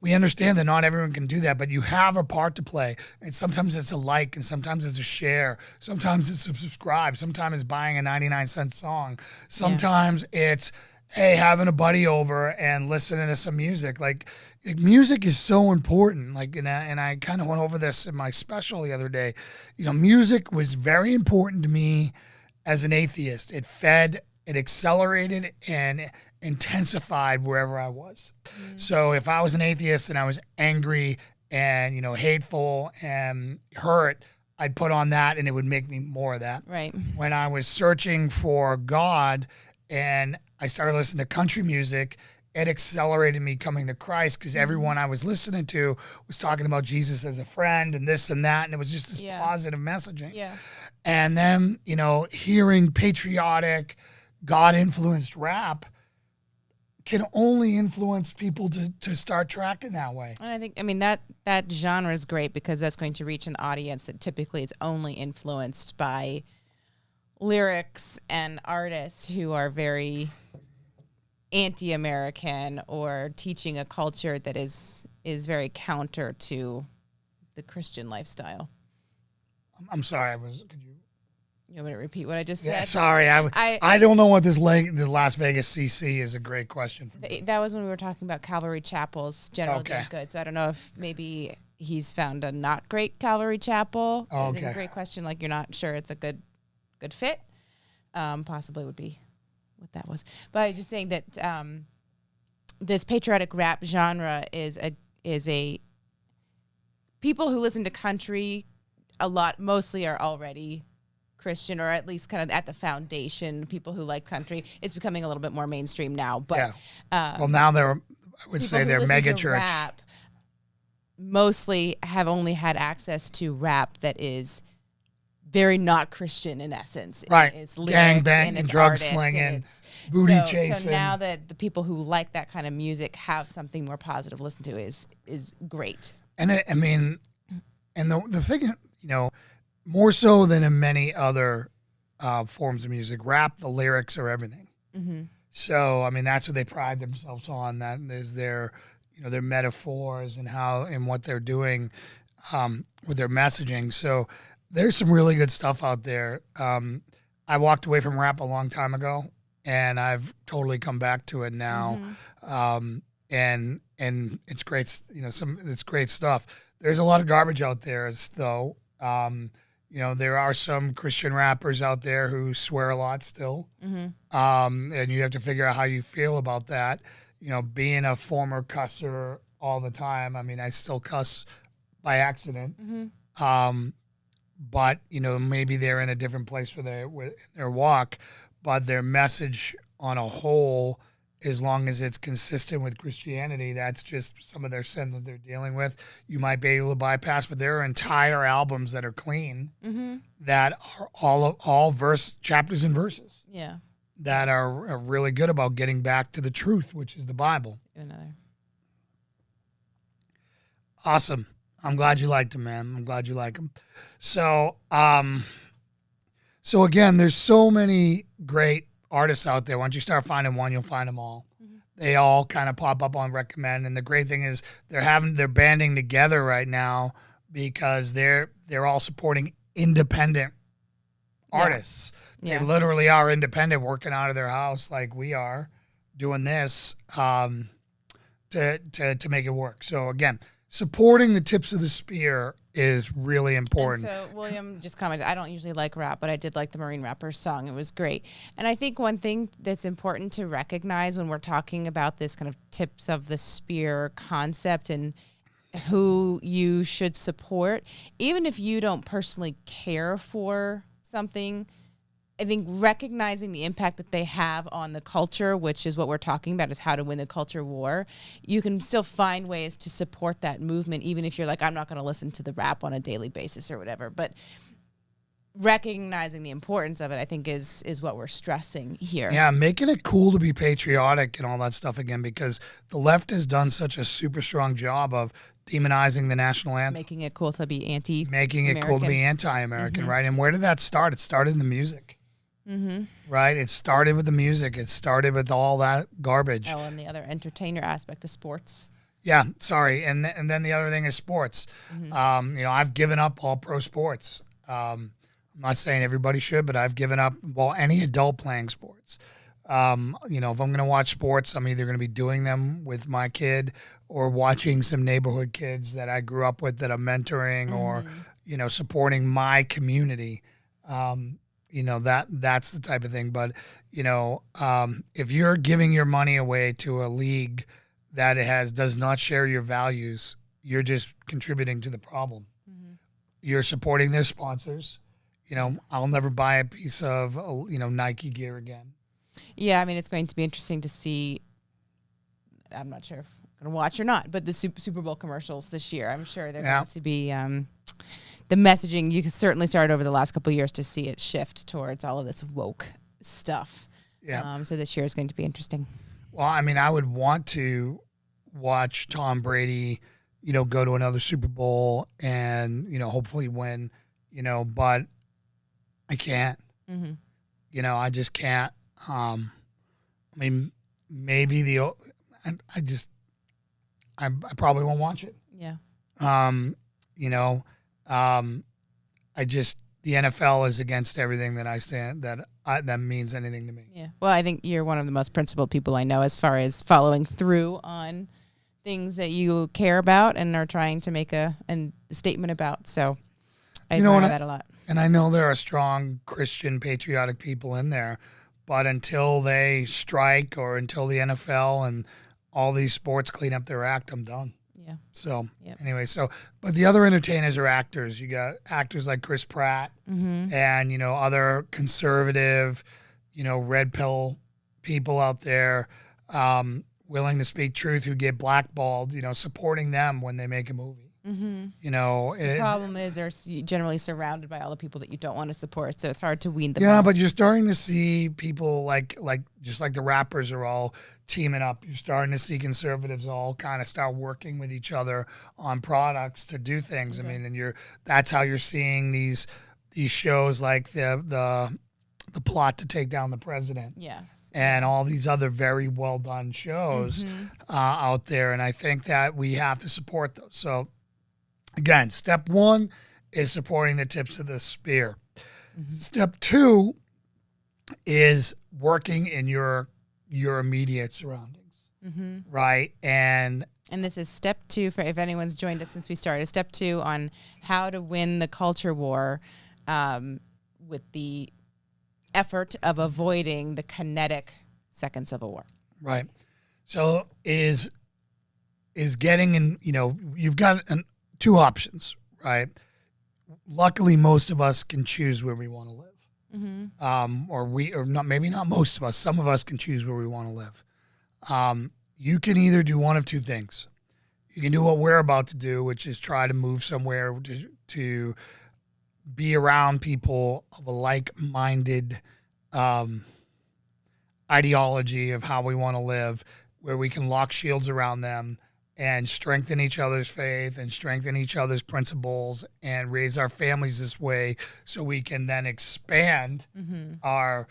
we understand that not everyone can do that, but you have a part to play. And sometimes it's a like, and sometimes it's a share. Sometimes it's a subscribe. Sometimes it's buying a 99-cent song. Sometimes it's, hey, having a buddy over and listening to some music. Like, music is so important. And I kind of went over this in my special the other day. Music was very important to me as an atheist. It fed, it accelerated, and intensified wherever I was. So if I was an atheist and I was angry and, hateful and hurt, I'd put on that and it would make me more of that. Right. When I was searching for God and I started listening to country music, it accelerated me coming to Christ because everyone I was listening to was talking about Jesus as a friend and this and that. And it was just this positive messaging. Yeah. And then, hearing patriotic, God-influenced rap can only influence people to start tracking that way. And I think, that genre is great because that's going to reach an audience that typically is only influenced by lyrics and artists who are very anti-American or teaching a culture that is very counter to the Christian lifestyle. I'm sorry. Could You want me to repeat what I just Yeah, said? sorry. I don't know what the Las Vegas CC is. A great question. That was when we were talking about Calvary chapels generally being Okay. good. So I don't know if maybe he's found a not great Calvary chapel. Oh, I think okay. a great question. Like you're not sure it's a good fit. Possibly would be what that was. But I was just saying that this patriotic rap genre is a people who listen to country a lot mostly are already Christian, or at least kind of at the foundation. People who like country, it's becoming a little bit more mainstream now. But well, now I would say people they're who listen mega to church. rap mostly have only had access to rap that is very not Christian in essence. Right. It's lyrics Gang banging, and it's drug artists and slinging, it's- booty so chasing. now that the people who like that kind of music have something more positive to listen to is great. And the thing, more so than in many other forms of music, rap, the lyrics are everything. Mm-hmm. So, I mean, that's what they pride themselves on. That is their metaphors and what they're doing with their messaging. So there's some really good stuff out there. I walked away from rap a long time ago, and I've totally come back to it now. And it's great. It's great stuff. There's a lot of garbage out there, though. There are some Christian rappers out there who swear a lot still. And you have to figure out how you feel about that. Being a former cusser all the time, I mean, I still cuss by accident. But, maybe they're in a different place with their walk, but their message on a whole, as long as it's consistent with Christianity, that's just some of their sin that they're dealing with. You might be able to bypass, but there are entire albums that are clean that are all chapters and verses. Yeah. That are really good about getting back to the truth, which is the Bible. Another. Awesome. I'm glad you liked him, man. I'm glad you like him. So, again, there's so many great artists out there. Once you start finding one, you'll find them all. They all kind of pop up on recommend. And the great thing is they're banding together right now because they're all supporting independent artists. Yeah. They literally are independent, working out of their house like we are, doing this to make it work. So again, supporting the tips of the spear is really important. And so William just commented, I don't usually like rap, but I did like the Marine Rappers song. It was great. And I think one thing that's important to recognize when we're talking about this kind of tips of the spear concept and who you should support, even if you don't personally care for something, I think recognizing the impact that they have on the culture, which is what we're talking about, is how to win the culture war. You can still find ways to support that movement, even if you're like, I'm not going to listen to the rap on a daily basis or whatever. But recognizing the importance of it, I think, is what we're stressing here. Yeah, making it cool to be patriotic and all that stuff again, because the left has done such a super strong job of demonizing the national anthem. Making it cool to be anti-American. Making it cool to be anti-American, right? And where did that start? It started in the music. Right? It started with the music. It started with all that garbage. Oh, and the other entertainer aspect of sports. Yeah, sorry. And then the other thing is sports. I've given up all pro sports. I'm not saying everybody should, but I've given up any adult playing sports. If I'm going to watch sports, I'm either going to be doing them with my kid or watching some neighborhood kids that I grew up with that I'm mentoring or, supporting my community. That's the type of thing. But, if you're giving your money away to a league that does not share your values, you're just contributing to the problem. You're supporting their sponsors. I'll never buy a piece of, Nike gear again. Yeah, I mean, it's going to be interesting to see. I'm not sure if I'm going to watch or not, but the Super Bowl commercials this year, I'm sure they're going to be the messaging. You can certainly start over the last couple of years to see it shift towards all of this woke stuff. Yeah. So this year is going to be interesting. Well, I mean, I would want to watch Tom Brady, go to another Super Bowl and, hopefully win, but I can't. I just can't. I mean, maybe I probably won't watch it. Yeah. The NFL is against everything that I stand that means anything to me. Yeah. Well, I think you're one of the most principled people I know as far as following through on things that you care about and are trying to make a statement about. So I admire that a lot. And I know there are strong Christian patriotic people in there, but until they strike or until the NFL and all these sports clean up their act, I'm done. Yeah. So anyway, but the other entertainers are actors. You got actors like Chris Pratt and, other conservative, red pill people out there willing to speak truth who get blackballed, supporting them when they make a movie. The problem is they're generally surrounded by all the people that you don't want to support, so it's hard to wean them Yeah, out. but you're starting to see people like just like the rappers are all teaming up. You're starting to see conservatives all kind of start working with each other on products to do things. Okay. I mean, and that's how you're seeing these shows like the plot to take down the president. Yes. And all these other very well done shows out there, and I think that we have to support those. So again, step one is supporting the tips of the spear. Step two is working in your immediate surroundings, right? And this is step 2 for if anyone's joined us since we started. Step 2 on how to win the culture war with the effort of avoiding the kinetic second Civil War. Right. So is getting in. You've got two options, right? Luckily, most of us can choose where we want to live. Maybe not most of us. Some of us can choose where we want to live. You can either do one of two things. You can do what we're about to do, which is try to move somewhere to be around people of a like-minded ideology of how we want to live, where we can lock shields around them and strengthen each other's faith and strengthen each other's principles and raise our families this way so we can then expand our,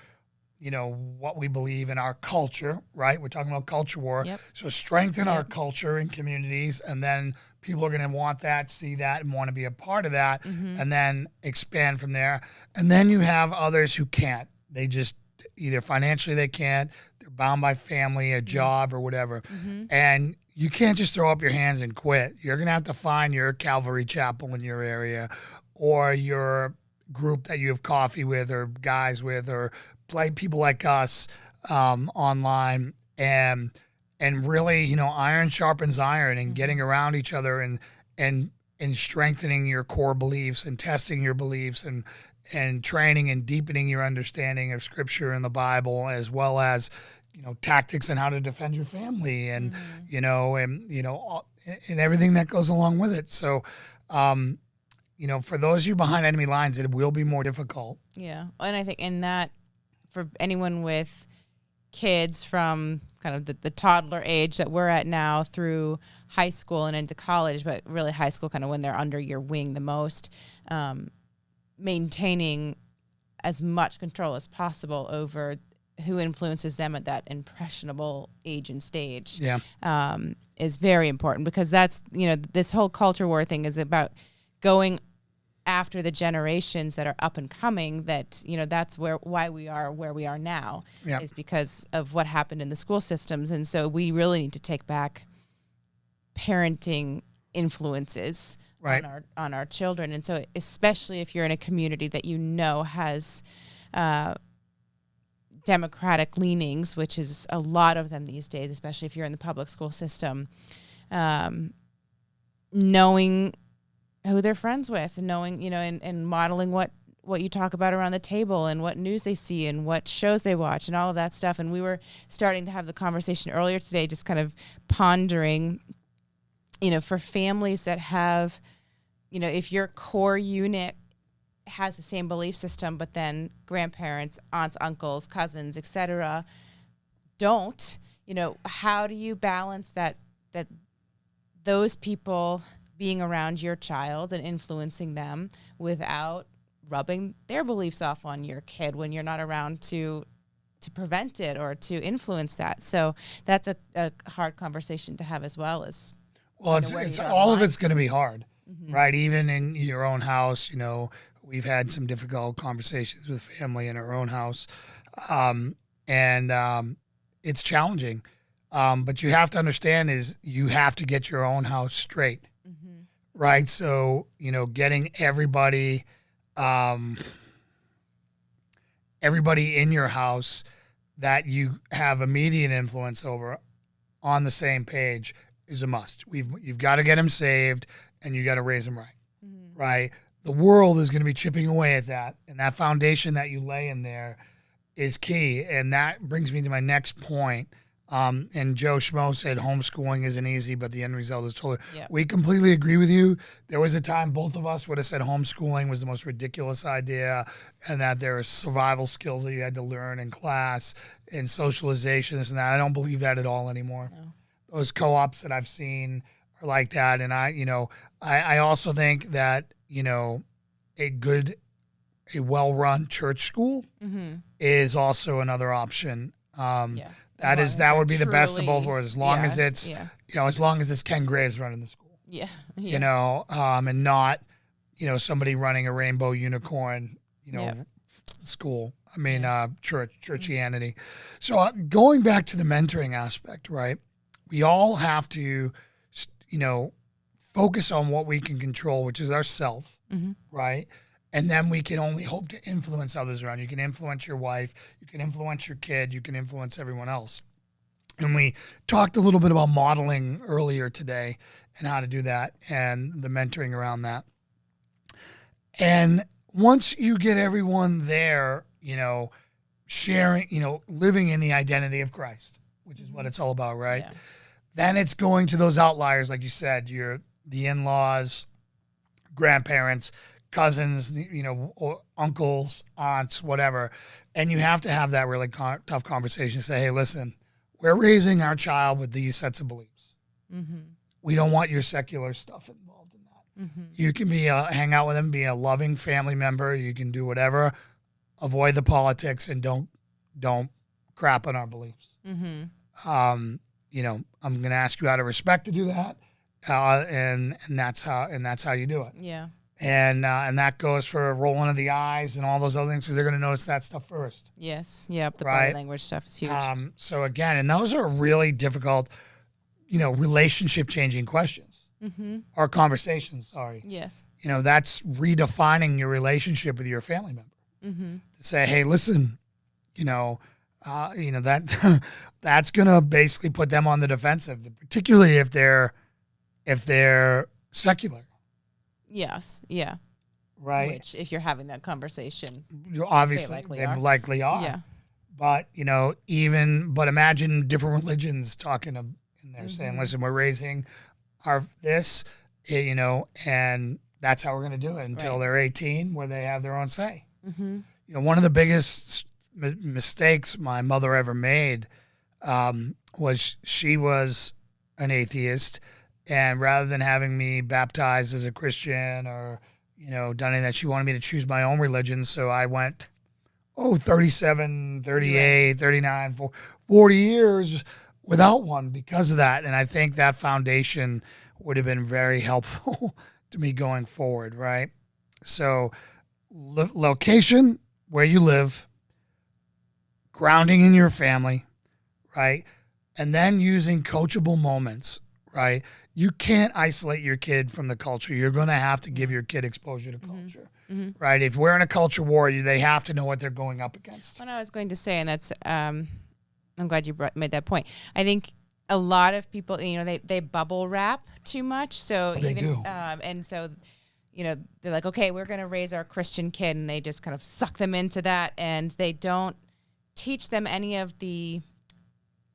what we believe in our culture, right? We're talking about culture war. Yep. So strengthen our culture in communities, and then people are going to want that, see that, and want to be a part of that, and then expand from there. And then you have others who can't. They just either financially they can't, they're bound by family, a job, or whatever. And you can't just throw up your hands and quit. You're going to have to find your Calvary Chapel in your area or your group that you have coffee with or guys with or people like us online and really, iron sharpens iron and getting around each other and strengthening your core beliefs and testing your beliefs and training and deepening your understanding of Scripture and the Bible, as well as tactics and how to defend your family and and everything that goes along with it. So for those of you behind enemy lines, it will be more difficult. Yeah. And I think in that, for anyone with kids from kind of the toddler age that we're at now through high school and into college, but really high school kind of when they're under your wing the most, maintaining as much control as possible over who influences them at that impressionable age and stage is very important, because that's, this whole culture war thing is about going after the generations that are up and coming, that, that's why we are where we are now is because of what happened in the school systems. And so we really need to take back parenting influences on our children. And so especially if you're in a community that has Democratic leanings, which is a lot of them these days, especially if you're in the public school system, knowing who they're friends with, knowing, and modeling what you talk about around the table and what news they see and what shows they watch and all of that stuff. And we were starting to have the conversation earlier today, just kind of pondering, for families that have, if your core unit has the same belief system, but then grandparents, aunts, uncles, cousins, etc., don't, how do you balance that those people being around your child and influencing them without rubbing their beliefs off on your kid when you're not around to prevent it or to influence that. So that's a hard conversation to have as well. As well, it's all of it's going to be hard, right? Even in your own house, we've had some difficult conversations with family in our own house, and it's challenging. But you have to understand is you have to get your own house straight, right? So getting everybody in your house that you have immediate influence over on the same page is a must. You've got to get them saved, and you got to raise them right, right? The world is going to be chipping away at that, and that foundation that you lay in there is key. And that brings me to my next point. And Joe Schmo said homeschooling isn't easy, but the end result is totally. Yep. We completely agree with you. There was a time both of us would have said homeschooling was the most ridiculous idea, and that there are survival skills that you had to learn in class and socialization, this and that. I don't believe that at all anymore. No. Those co-ops that I've seen are like that, and I also think that a well-run church school is also another option. That would be the best of both worlds, as long as it's as long as it's Ken Graves running the school. And not somebody running a rainbow unicorn school. I mean churchianity. So going back to the mentoring aspect, right? We all have to focus on what we can control, which is ourself, right? And then we can only hope to influence others around. You can influence your wife, you can influence your kid, you can influence everyone else. And we talked a little bit about modeling earlier today and how to do that and the mentoring around that. And once you get everyone there, sharing, living in the identity of Christ, which is what it's all about, right? Yeah. Then it's going to those outliers, like you said, the in-laws, grandparents, cousins, or uncles, aunts, whatever. And you have to have that really tough conversation. Say, hey, listen, we're raising our child with these sets of beliefs. We don't want your secular stuff involved in that. You can hang out with them, be a loving family member. You can do whatever. Avoid the politics and don't crap on our beliefs. I'm going to ask you out of respect to do that. And that's how you do it. Yeah. And that goes for rolling of the eyes and all those other things. So they're going to notice that stuff first. Yes. Yep. The body language stuff is huge. So again, and those are really difficult, relationship changing questions or conversations. Sorry. Yes. That's redefining your relationship with your family member. To say, hey, listen, that that's going to basically put them on the defensive, particularly if they're secular. Yes. Yeah. Right. Which, if you're having that conversation, obviously they likely are. Yeah. But imagine different religions talking in there saying, "Listen, we're raising this, and that's how we're going to do it until they're 18, where they have their own say." One of the biggest mistakes my mother ever made was she was an atheist. And rather than having me baptized as a Christian or, done anything that, she wanted me to choose my own religion. So I went, 37, 38, 39, 40 years without one because of that. And I think that foundation would have been very helpful to me going forward, right? So location, where you live, grounding in your family, right? And then using coachable moments, right? You can't isolate your kid from the culture. You're going to have to give your kid exposure to culture, right? If we're in a culture war, they have to know what they're going up against. What I was going to say, and that's, I'm glad you made that point. I think a lot of people, they bubble wrap too much. So they do. And so, they're like, okay, we're going to raise our Christian kid, and they just kind of suck them into that, and they don't teach them any of the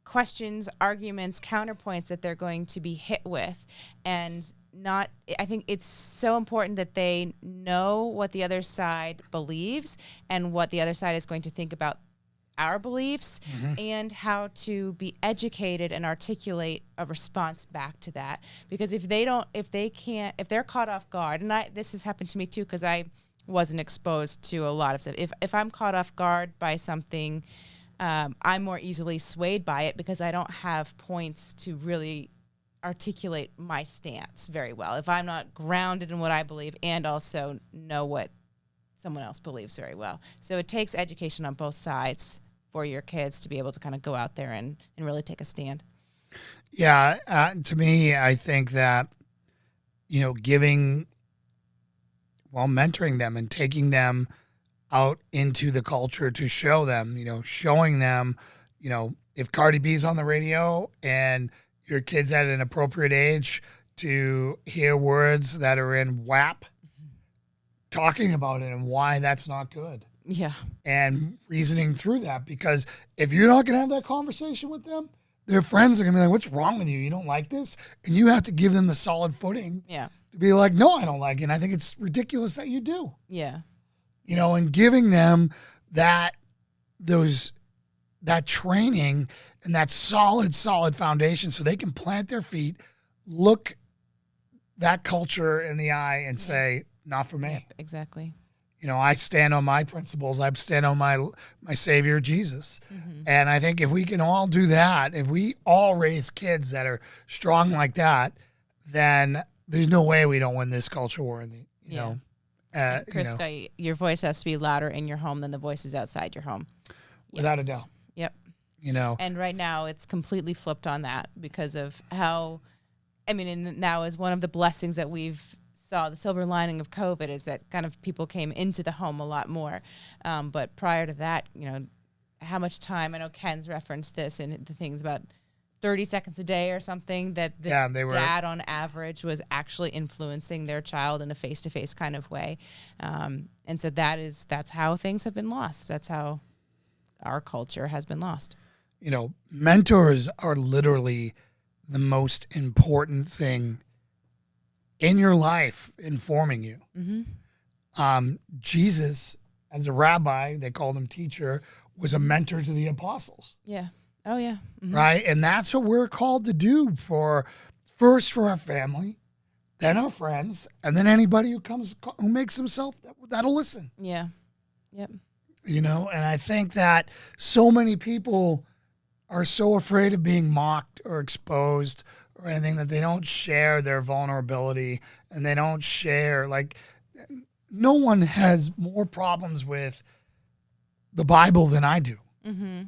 questions, arguments, counterpoints that they're going to be hit with. And I think it's so important that they know what the other side believes and what the other side is going to think about our beliefs and how to be educated and articulate a response back to that. Because if they're caught off guard, and this has happened to me too, because I wasn't exposed to a lot of stuff. If I'm caught off guard by something, I'm more easily swayed by it because I don't have points to really articulate my stance very well. If I'm not grounded in what I believe and also know what someone else believes very well. So it takes education on both sides for your kids to be able to kind of go out there and really take a stand. Yeah. To me, I think that, mentoring them and taking them out into the culture to show them, showing them, if Cardi B's on the radio and your kid's at an appropriate age to hear words that are in WAP, talking about it and why that's not good. Yeah. And reasoning through that, because if you're not going to have that conversation with them, their friends are going to be like, what's wrong with you? You don't like this? And you have to give them the solid footing to be like, no, I don't like it. And I think it's ridiculous that you do. Yeah. And giving them that training and that solid foundation so they can plant their feet, look that culture in the eye and say, not for me. Yep, exactly. I stand on my principles. I stand on my Savior, Jesus. Mm-hmm. And I think if we can all do that, if we all raise kids that are strong like that, then there's no way we don't win this culture war. Chris, your voice has to be louder in your home than the voices outside your home. Without a doubt. Yep. And right now it's completely flipped on that because of how, and now is one of the blessings that we've saw, the silver lining of COVID is that kind of people came into the home a lot more. But prior to that, how much time, I know Ken's referenced this and the things about 30 seconds a day or something that dad on average was actually influencing their child in a face-to-face kind of way. And so that's how things have been lost. That's how our culture has been lost. Mentors are literally the most important thing in your life informing you. Mm-hmm. Jesus, as a rabbi, they called him teacher, was a mentor to the apostles. Yeah. Oh, yeah. Mm-hmm. Right? And that's what we're called to do first for our family, then our friends, and then anybody who makes himself that'll listen. Yeah. Yep. And I think that so many people are so afraid of being mocked or exposed or anything that they don't share their vulnerability and they don't share, no one has more problems with the Bible than I do. Mm-hmm.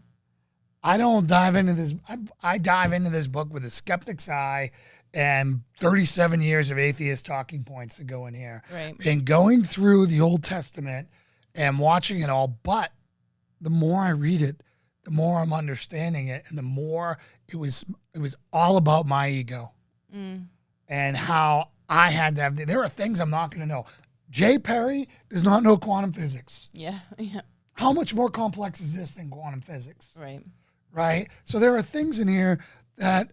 I don't dive into this. I dive into this book with a skeptic's eye and 37 years of atheist talking points to go in here. Right. And going through the Old Testament and watching it all. But the more I read it, the more I'm understanding it, and the more it was all about my ego and how I had to have. There are things I'm not going to know. Jay Perry does not know quantum physics. Yeah. Yeah. How much more complex is this than quantum physics? Right. So there are things in here that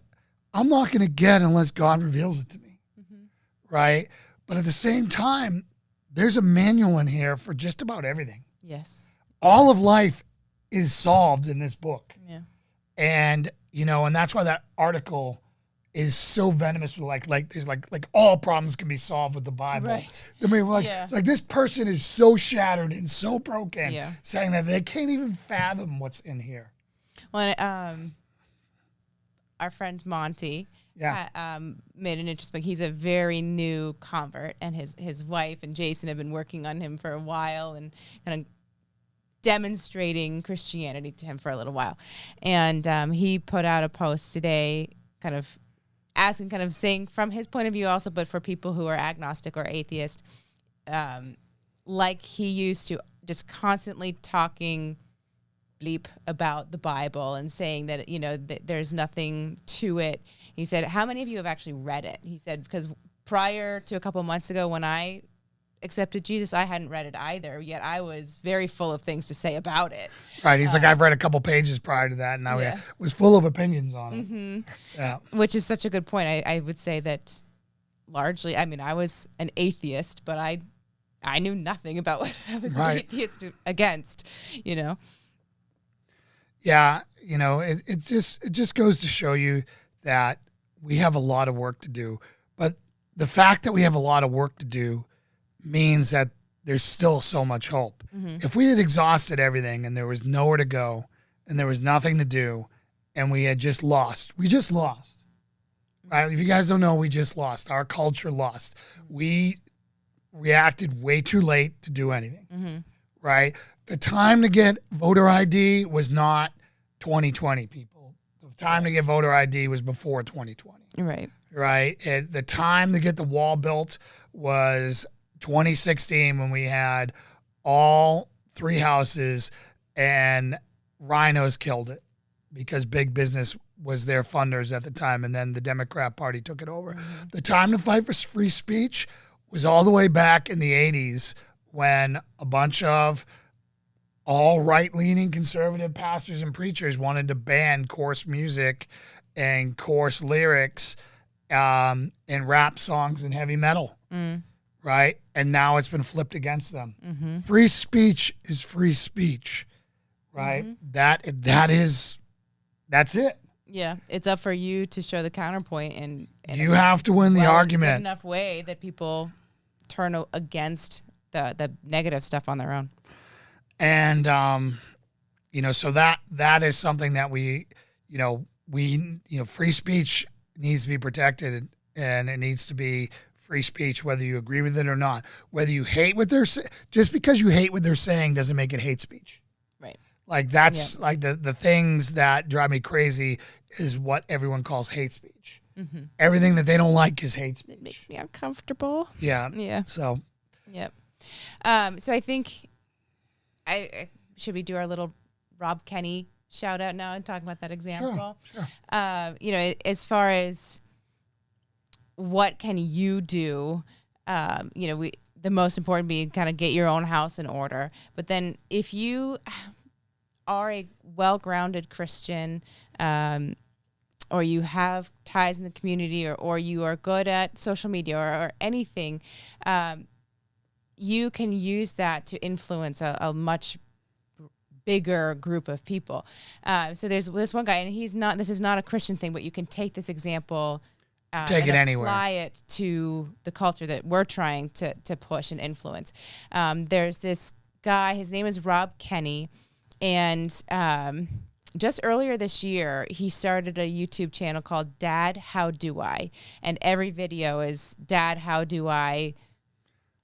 I'm not going to get unless God reveals it to me. Mm-hmm. Right. But at the same time, there's a manual in here for just about everything. Yes. All of life is solved in this book. Yeah. And, and that's why that article is so venomous. There's all problems can be solved with the Bible. Right. It's like this person is so shattered and so broken, saying that they can't even fathom what's in here. Well, our friend Monty made an interesting. He's a very new convert, and his wife and Jason have been working on him for a while and kind of demonstrating Christianity to him for a little while. And he put out a post today, kind of asking, kind of saying from his point of view also, but for people who are agnostic or atheist, like he used to, just constantly talking bleep about the Bible and saying that, that there's nothing to it. He said, how many of you have actually read it? He said, because prior to a couple months ago when I accepted Jesus, I hadn't read it either, yet I was very full of things to say about it. Right. He's I've read a couple pages prior to that, and I was full of opinions on it. Mm-hmm. Yeah. Which is such a good point. I would say that largely, I was an atheist, but I knew nothing about what I was an atheist against, Yeah, it just goes to show you that we have a lot of work to do. But the fact that we have a lot of work to do means that there's still so much hope. If we had exhausted everything and there was nowhere to go and there was nothing to do and we had just lost, we just lost. Right? If you guys don't know, we just lost. Our culture lost. We reacted way too late to do anything, right? The time to get voter ID was not 2020, people. The time to get voter ID was before 2020. Right. Right? And the time to get the wall built was 2016 when we had all 3 houses and rhinos killed it because big business was their funders at the time, and then the Democrat Party took it over. The time to fight for free speech was all the way back in the 80s when a bunch of all right-leaning conservative pastors and preachers wanted to ban coarse music and coarse lyrics in rap songs and heavy metal, right? And now it's been flipped against them. Free speech is free speech, right? That's it. Yeah, it's up for you to show the counterpoint, and you have to win the argument in enough way that people turn against the negative stuff on their own. And so that is something that we free speech needs to be protected, and it needs to be free speech whether you agree with it or not. Whether you hate what they're just because you hate what they're saying doesn't make it hate speech. Right. Like that's like the things that drive me crazy is what everyone calls hate speech. Everything that they don't like is hate speech. It makes me uncomfortable. Yeah. Yeah. So. Yep. So I think should we do our little Rob Kenny shout out now and talk about that example? Sure. As far as what can you do, the most important being kind of get your own house in order. But then if you are a well-grounded Christian, or you have ties in the community, or you are good at social media or anything, you can use that to influence a much bigger group of people. So there's this one guy, and this is not a Christian thing, but you can take this example, take it anywhere, apply it to the culture that we're trying to push and influence. There's this guy, his name is Rob Kenny, and just earlier this year, he started a YouTube channel called Dad, How Do I? And every video is, Dad, how do I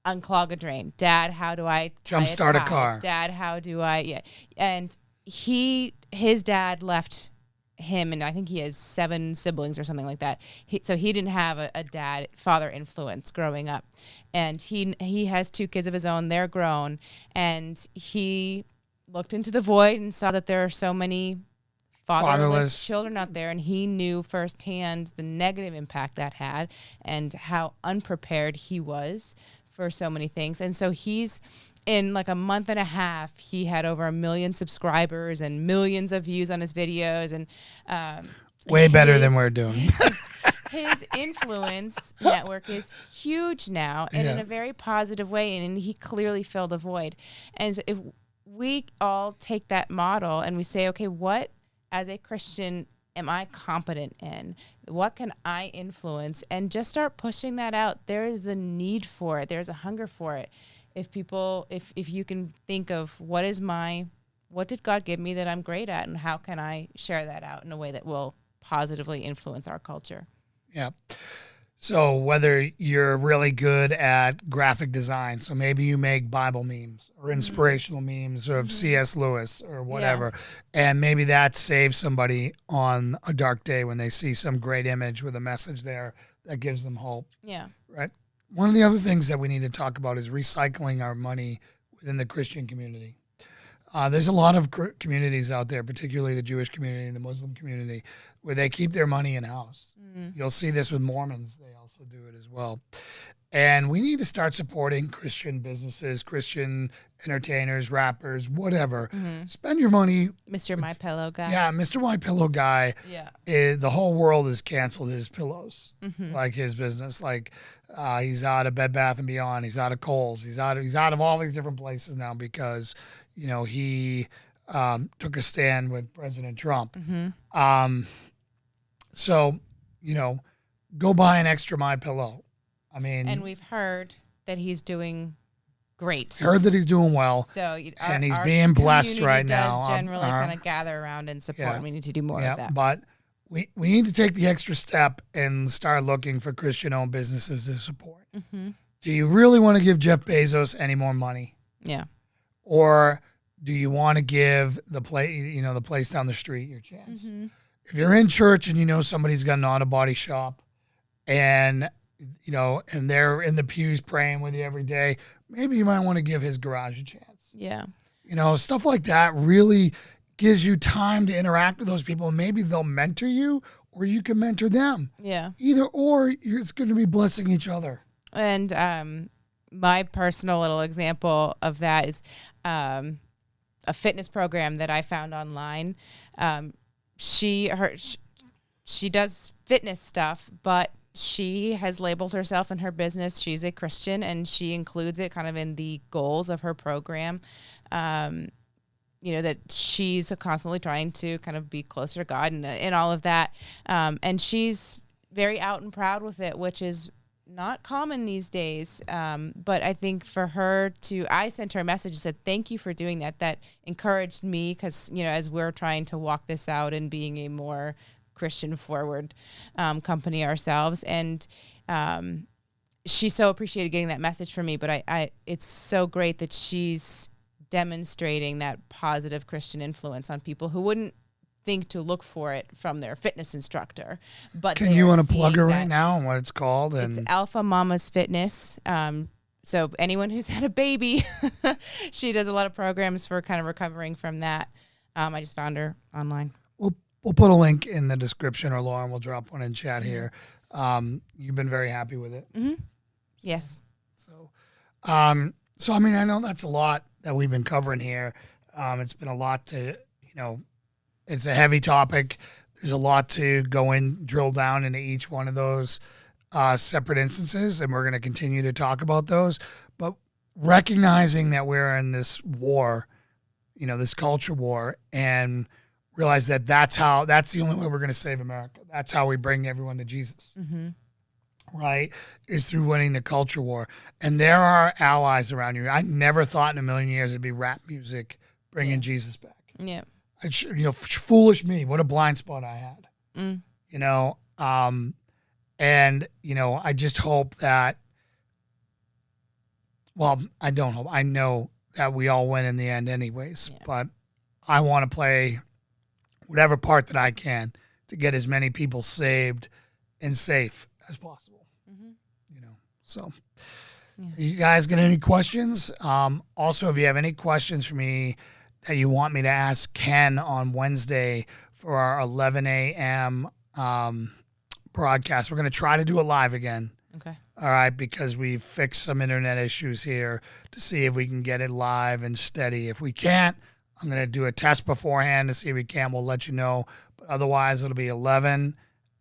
unclog a drain? Dad, how do I jumpstart a car? Dad, how do I? Yeah. And his dad left him, and I think he has 7 siblings or something like that. So he didn't have a father influence growing up. And he has 2 kids of his own. They're grown. And he looked into the void and saw that there are so many fatherless children out there, and he knew firsthand the negative impact that had and how unprepared he was for so many things. And so he's, in like a month and a half, he had over 1 million subscribers and millions of views on his videos, and way better than we're doing. His influence network is huge now, and in a very positive way, and he clearly filled a void. And so if we all take that model and we say, okay, what as a Christian am I competent in? What can I influence? And just start pushing that out. There is the need for it. There's a hunger for it. If you can think of what did God give me that I'm great at, and how can I share that out in a way that will positively influence our culture? Yeah. So whether you're really good at graphic design, so maybe you make Bible memes or inspirational memes of C.S. Lewis or whatever, and maybe that saves somebody on a dark day when they see some great image with a message there that gives them hope. Yeah. Right. One of the other things that we need to talk about is recycling our money within the Christian community. There's a lot of communities out there, particularly the Jewish community and the Muslim community, where they keep their money in-house. You'll see this with Mormons. They also do it as well. And we need to start supporting Christian businesses, Christian entertainers, rappers, whatever. Spend your money. Mr. My Pillow guy. Yeah, Mr. My Pillow guy. Yeah. The whole world has canceled his pillows, like his business. Like he's out of Bed Bath & Beyond. He's out of Kohl's. He's out of all these different places now because, he took a stand with President Trump. So, go buy an extra My Pillow. I mean, and we've heard that he's doing great. Heard that he's doing well. So and he's being blessed right now. Does generally kind of gather around and support. Yeah. We need to do more of that. But we need to take the extra step and start looking for Christian-owned businesses to support. Mm-hmm. Do you really want to give Jeff Bezos any more money? Yeah. Or do you want to give the place down the street your chance? Mm-hmm. If you're in church and you know somebody's got an auto body shop and and they're in the pews praying with you every day, maybe you might want to give his garage a chance. Yeah. Stuff like that really gives you time to interact with those people, and maybe they'll mentor you or you can mentor them. Yeah. Either or, it's going to be blessing each other. And my personal little example of that is a fitness program that I found online. She does fitness stuff, but she has labeled herself and her business. She's a Christian, and she includes it kind of in the goals of her program. That she's constantly trying to kind of be closer to God and all of that. And she's very out and proud with it, which is not common these days. But I think for her I sent her a message and said, thank you for doing that. That encouraged me because, as we're trying to walk this out and being a more Christian forward company ourselves. And she so appreciated getting that message from me. But it's so great that she's demonstrating that positive Christian influence on people who wouldn't think to look for it from their fitness instructor. But can you want to plug her right now and what it's called? It's Alpha Mama's Fitness. So anyone who's had a baby, she does a lot of programs for kind of recovering from that. I just found her online. We'll put a link in the description, or Lauren will drop one in chat here. You've been very happy with it. Mm-hmm. Yes. So I mean, I know that's a lot that we've been covering here. It's been a lot to, it's a heavy topic. There's a lot to go in, drill down into each one of those separate instances, and we're going to continue to talk about those. But recognizing that we're in this war, this culture war, and realize that that's the only way we're going to save America. That's how we bring everyone to Jesus. Mm-hmm. Right, is through winning the culture war. And there are allies around you. I never thought in a million years it'd be rap music bringing Jesus back. Yeah. Foolish me. What a blind spot I had. Mm. I just hope that, well, I don't hope. I know that we all win in the end anyways, but I want to play whatever part that I can to get as many people saved and safe as possible. So you guys got any questions? Also, if you have any questions for me that you want me to ask Ken on Wednesday for our 11 a.m. Broadcast, we're going to try to do it live again. Okay. All right, because we've fixed some internet issues here to see if we can get it live and steady. If we can't, I'm going to do a test beforehand to see if we can. We'll let you know. But otherwise, it'll be 11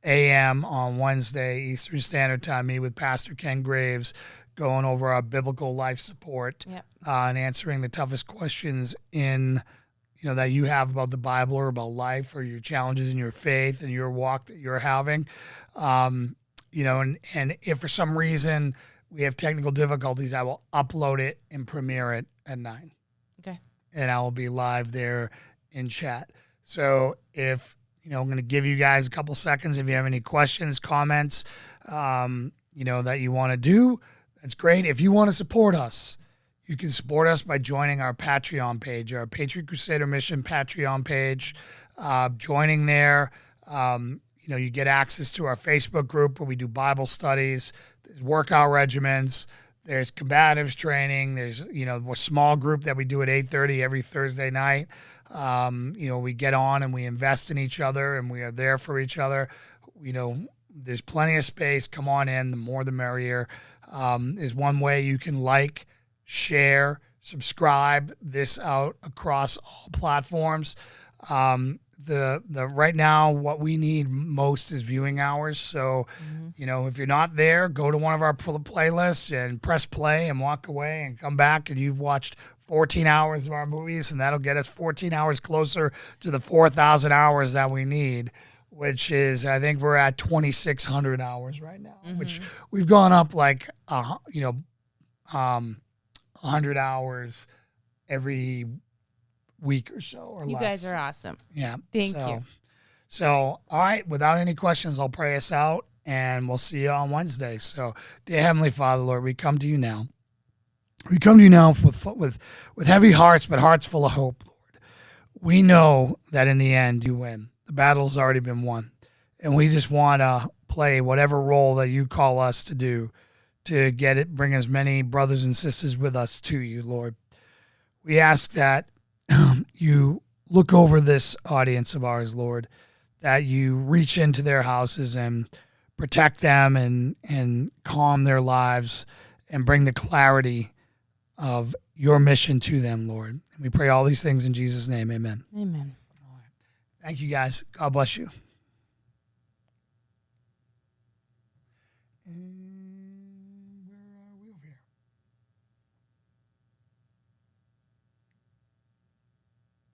a.m. on Wednesday, Eastern Standard Time, me with Pastor Ken Graves, going over our biblical life support and answering the toughest questions that you have about the Bible or about life or your challenges in your faith and your walk that you're having. And if for some reason we have technical difficulties, I will upload it and premiere it at 9. Okay. And I will be live there in chat. So if I'm going to give you guys a couple seconds. If you have any questions, comments, that you want to do, that's great. If you want to support us, you can support us by joining our Patreon page, our Patriot Crusader Mission Patreon page. Joining there, you get access to our Facebook group where we do Bible studies. There's workout regimens. There's combatives training. There's, a small group that we do at 8:30 every Thursday night. We get on and we invest in each other and we are there for each other. There's plenty of space. Come on in. The more the merrier. Is one way you can like, share, subscribe this out across all platforms. The right now what we need most is viewing hours. So, if you're not there, go to one of our playlists and press play and walk away and come back and you've watched 14 hours of our movies, and that'll get us 14 hours closer to the 4,000 hours that we need, which is, I think we're at 2,600 hours right now, which we've gone up like, 100 hours every week or so or You less. guys are awesome. Yeah. Thank you. So, all right, without any questions, I'll pray us out, and we'll see you on Wednesday. So, dear Heavenly Father, Lord, we come to you now. We come to you now with heavy hearts, but hearts full of hope, Lord. We know that in the end you win. The battle's already been won. And we just want to play whatever role that you call us to do to bring as many brothers and sisters with us to you, Lord. We ask that you look over this audience of ours, Lord, that you reach into their houses and protect them and calm their lives and bring the clarity of your mission to them, Lord. And we pray all these things in Jesus' name. Amen. Amen. All right. Thank you, guys. God bless you.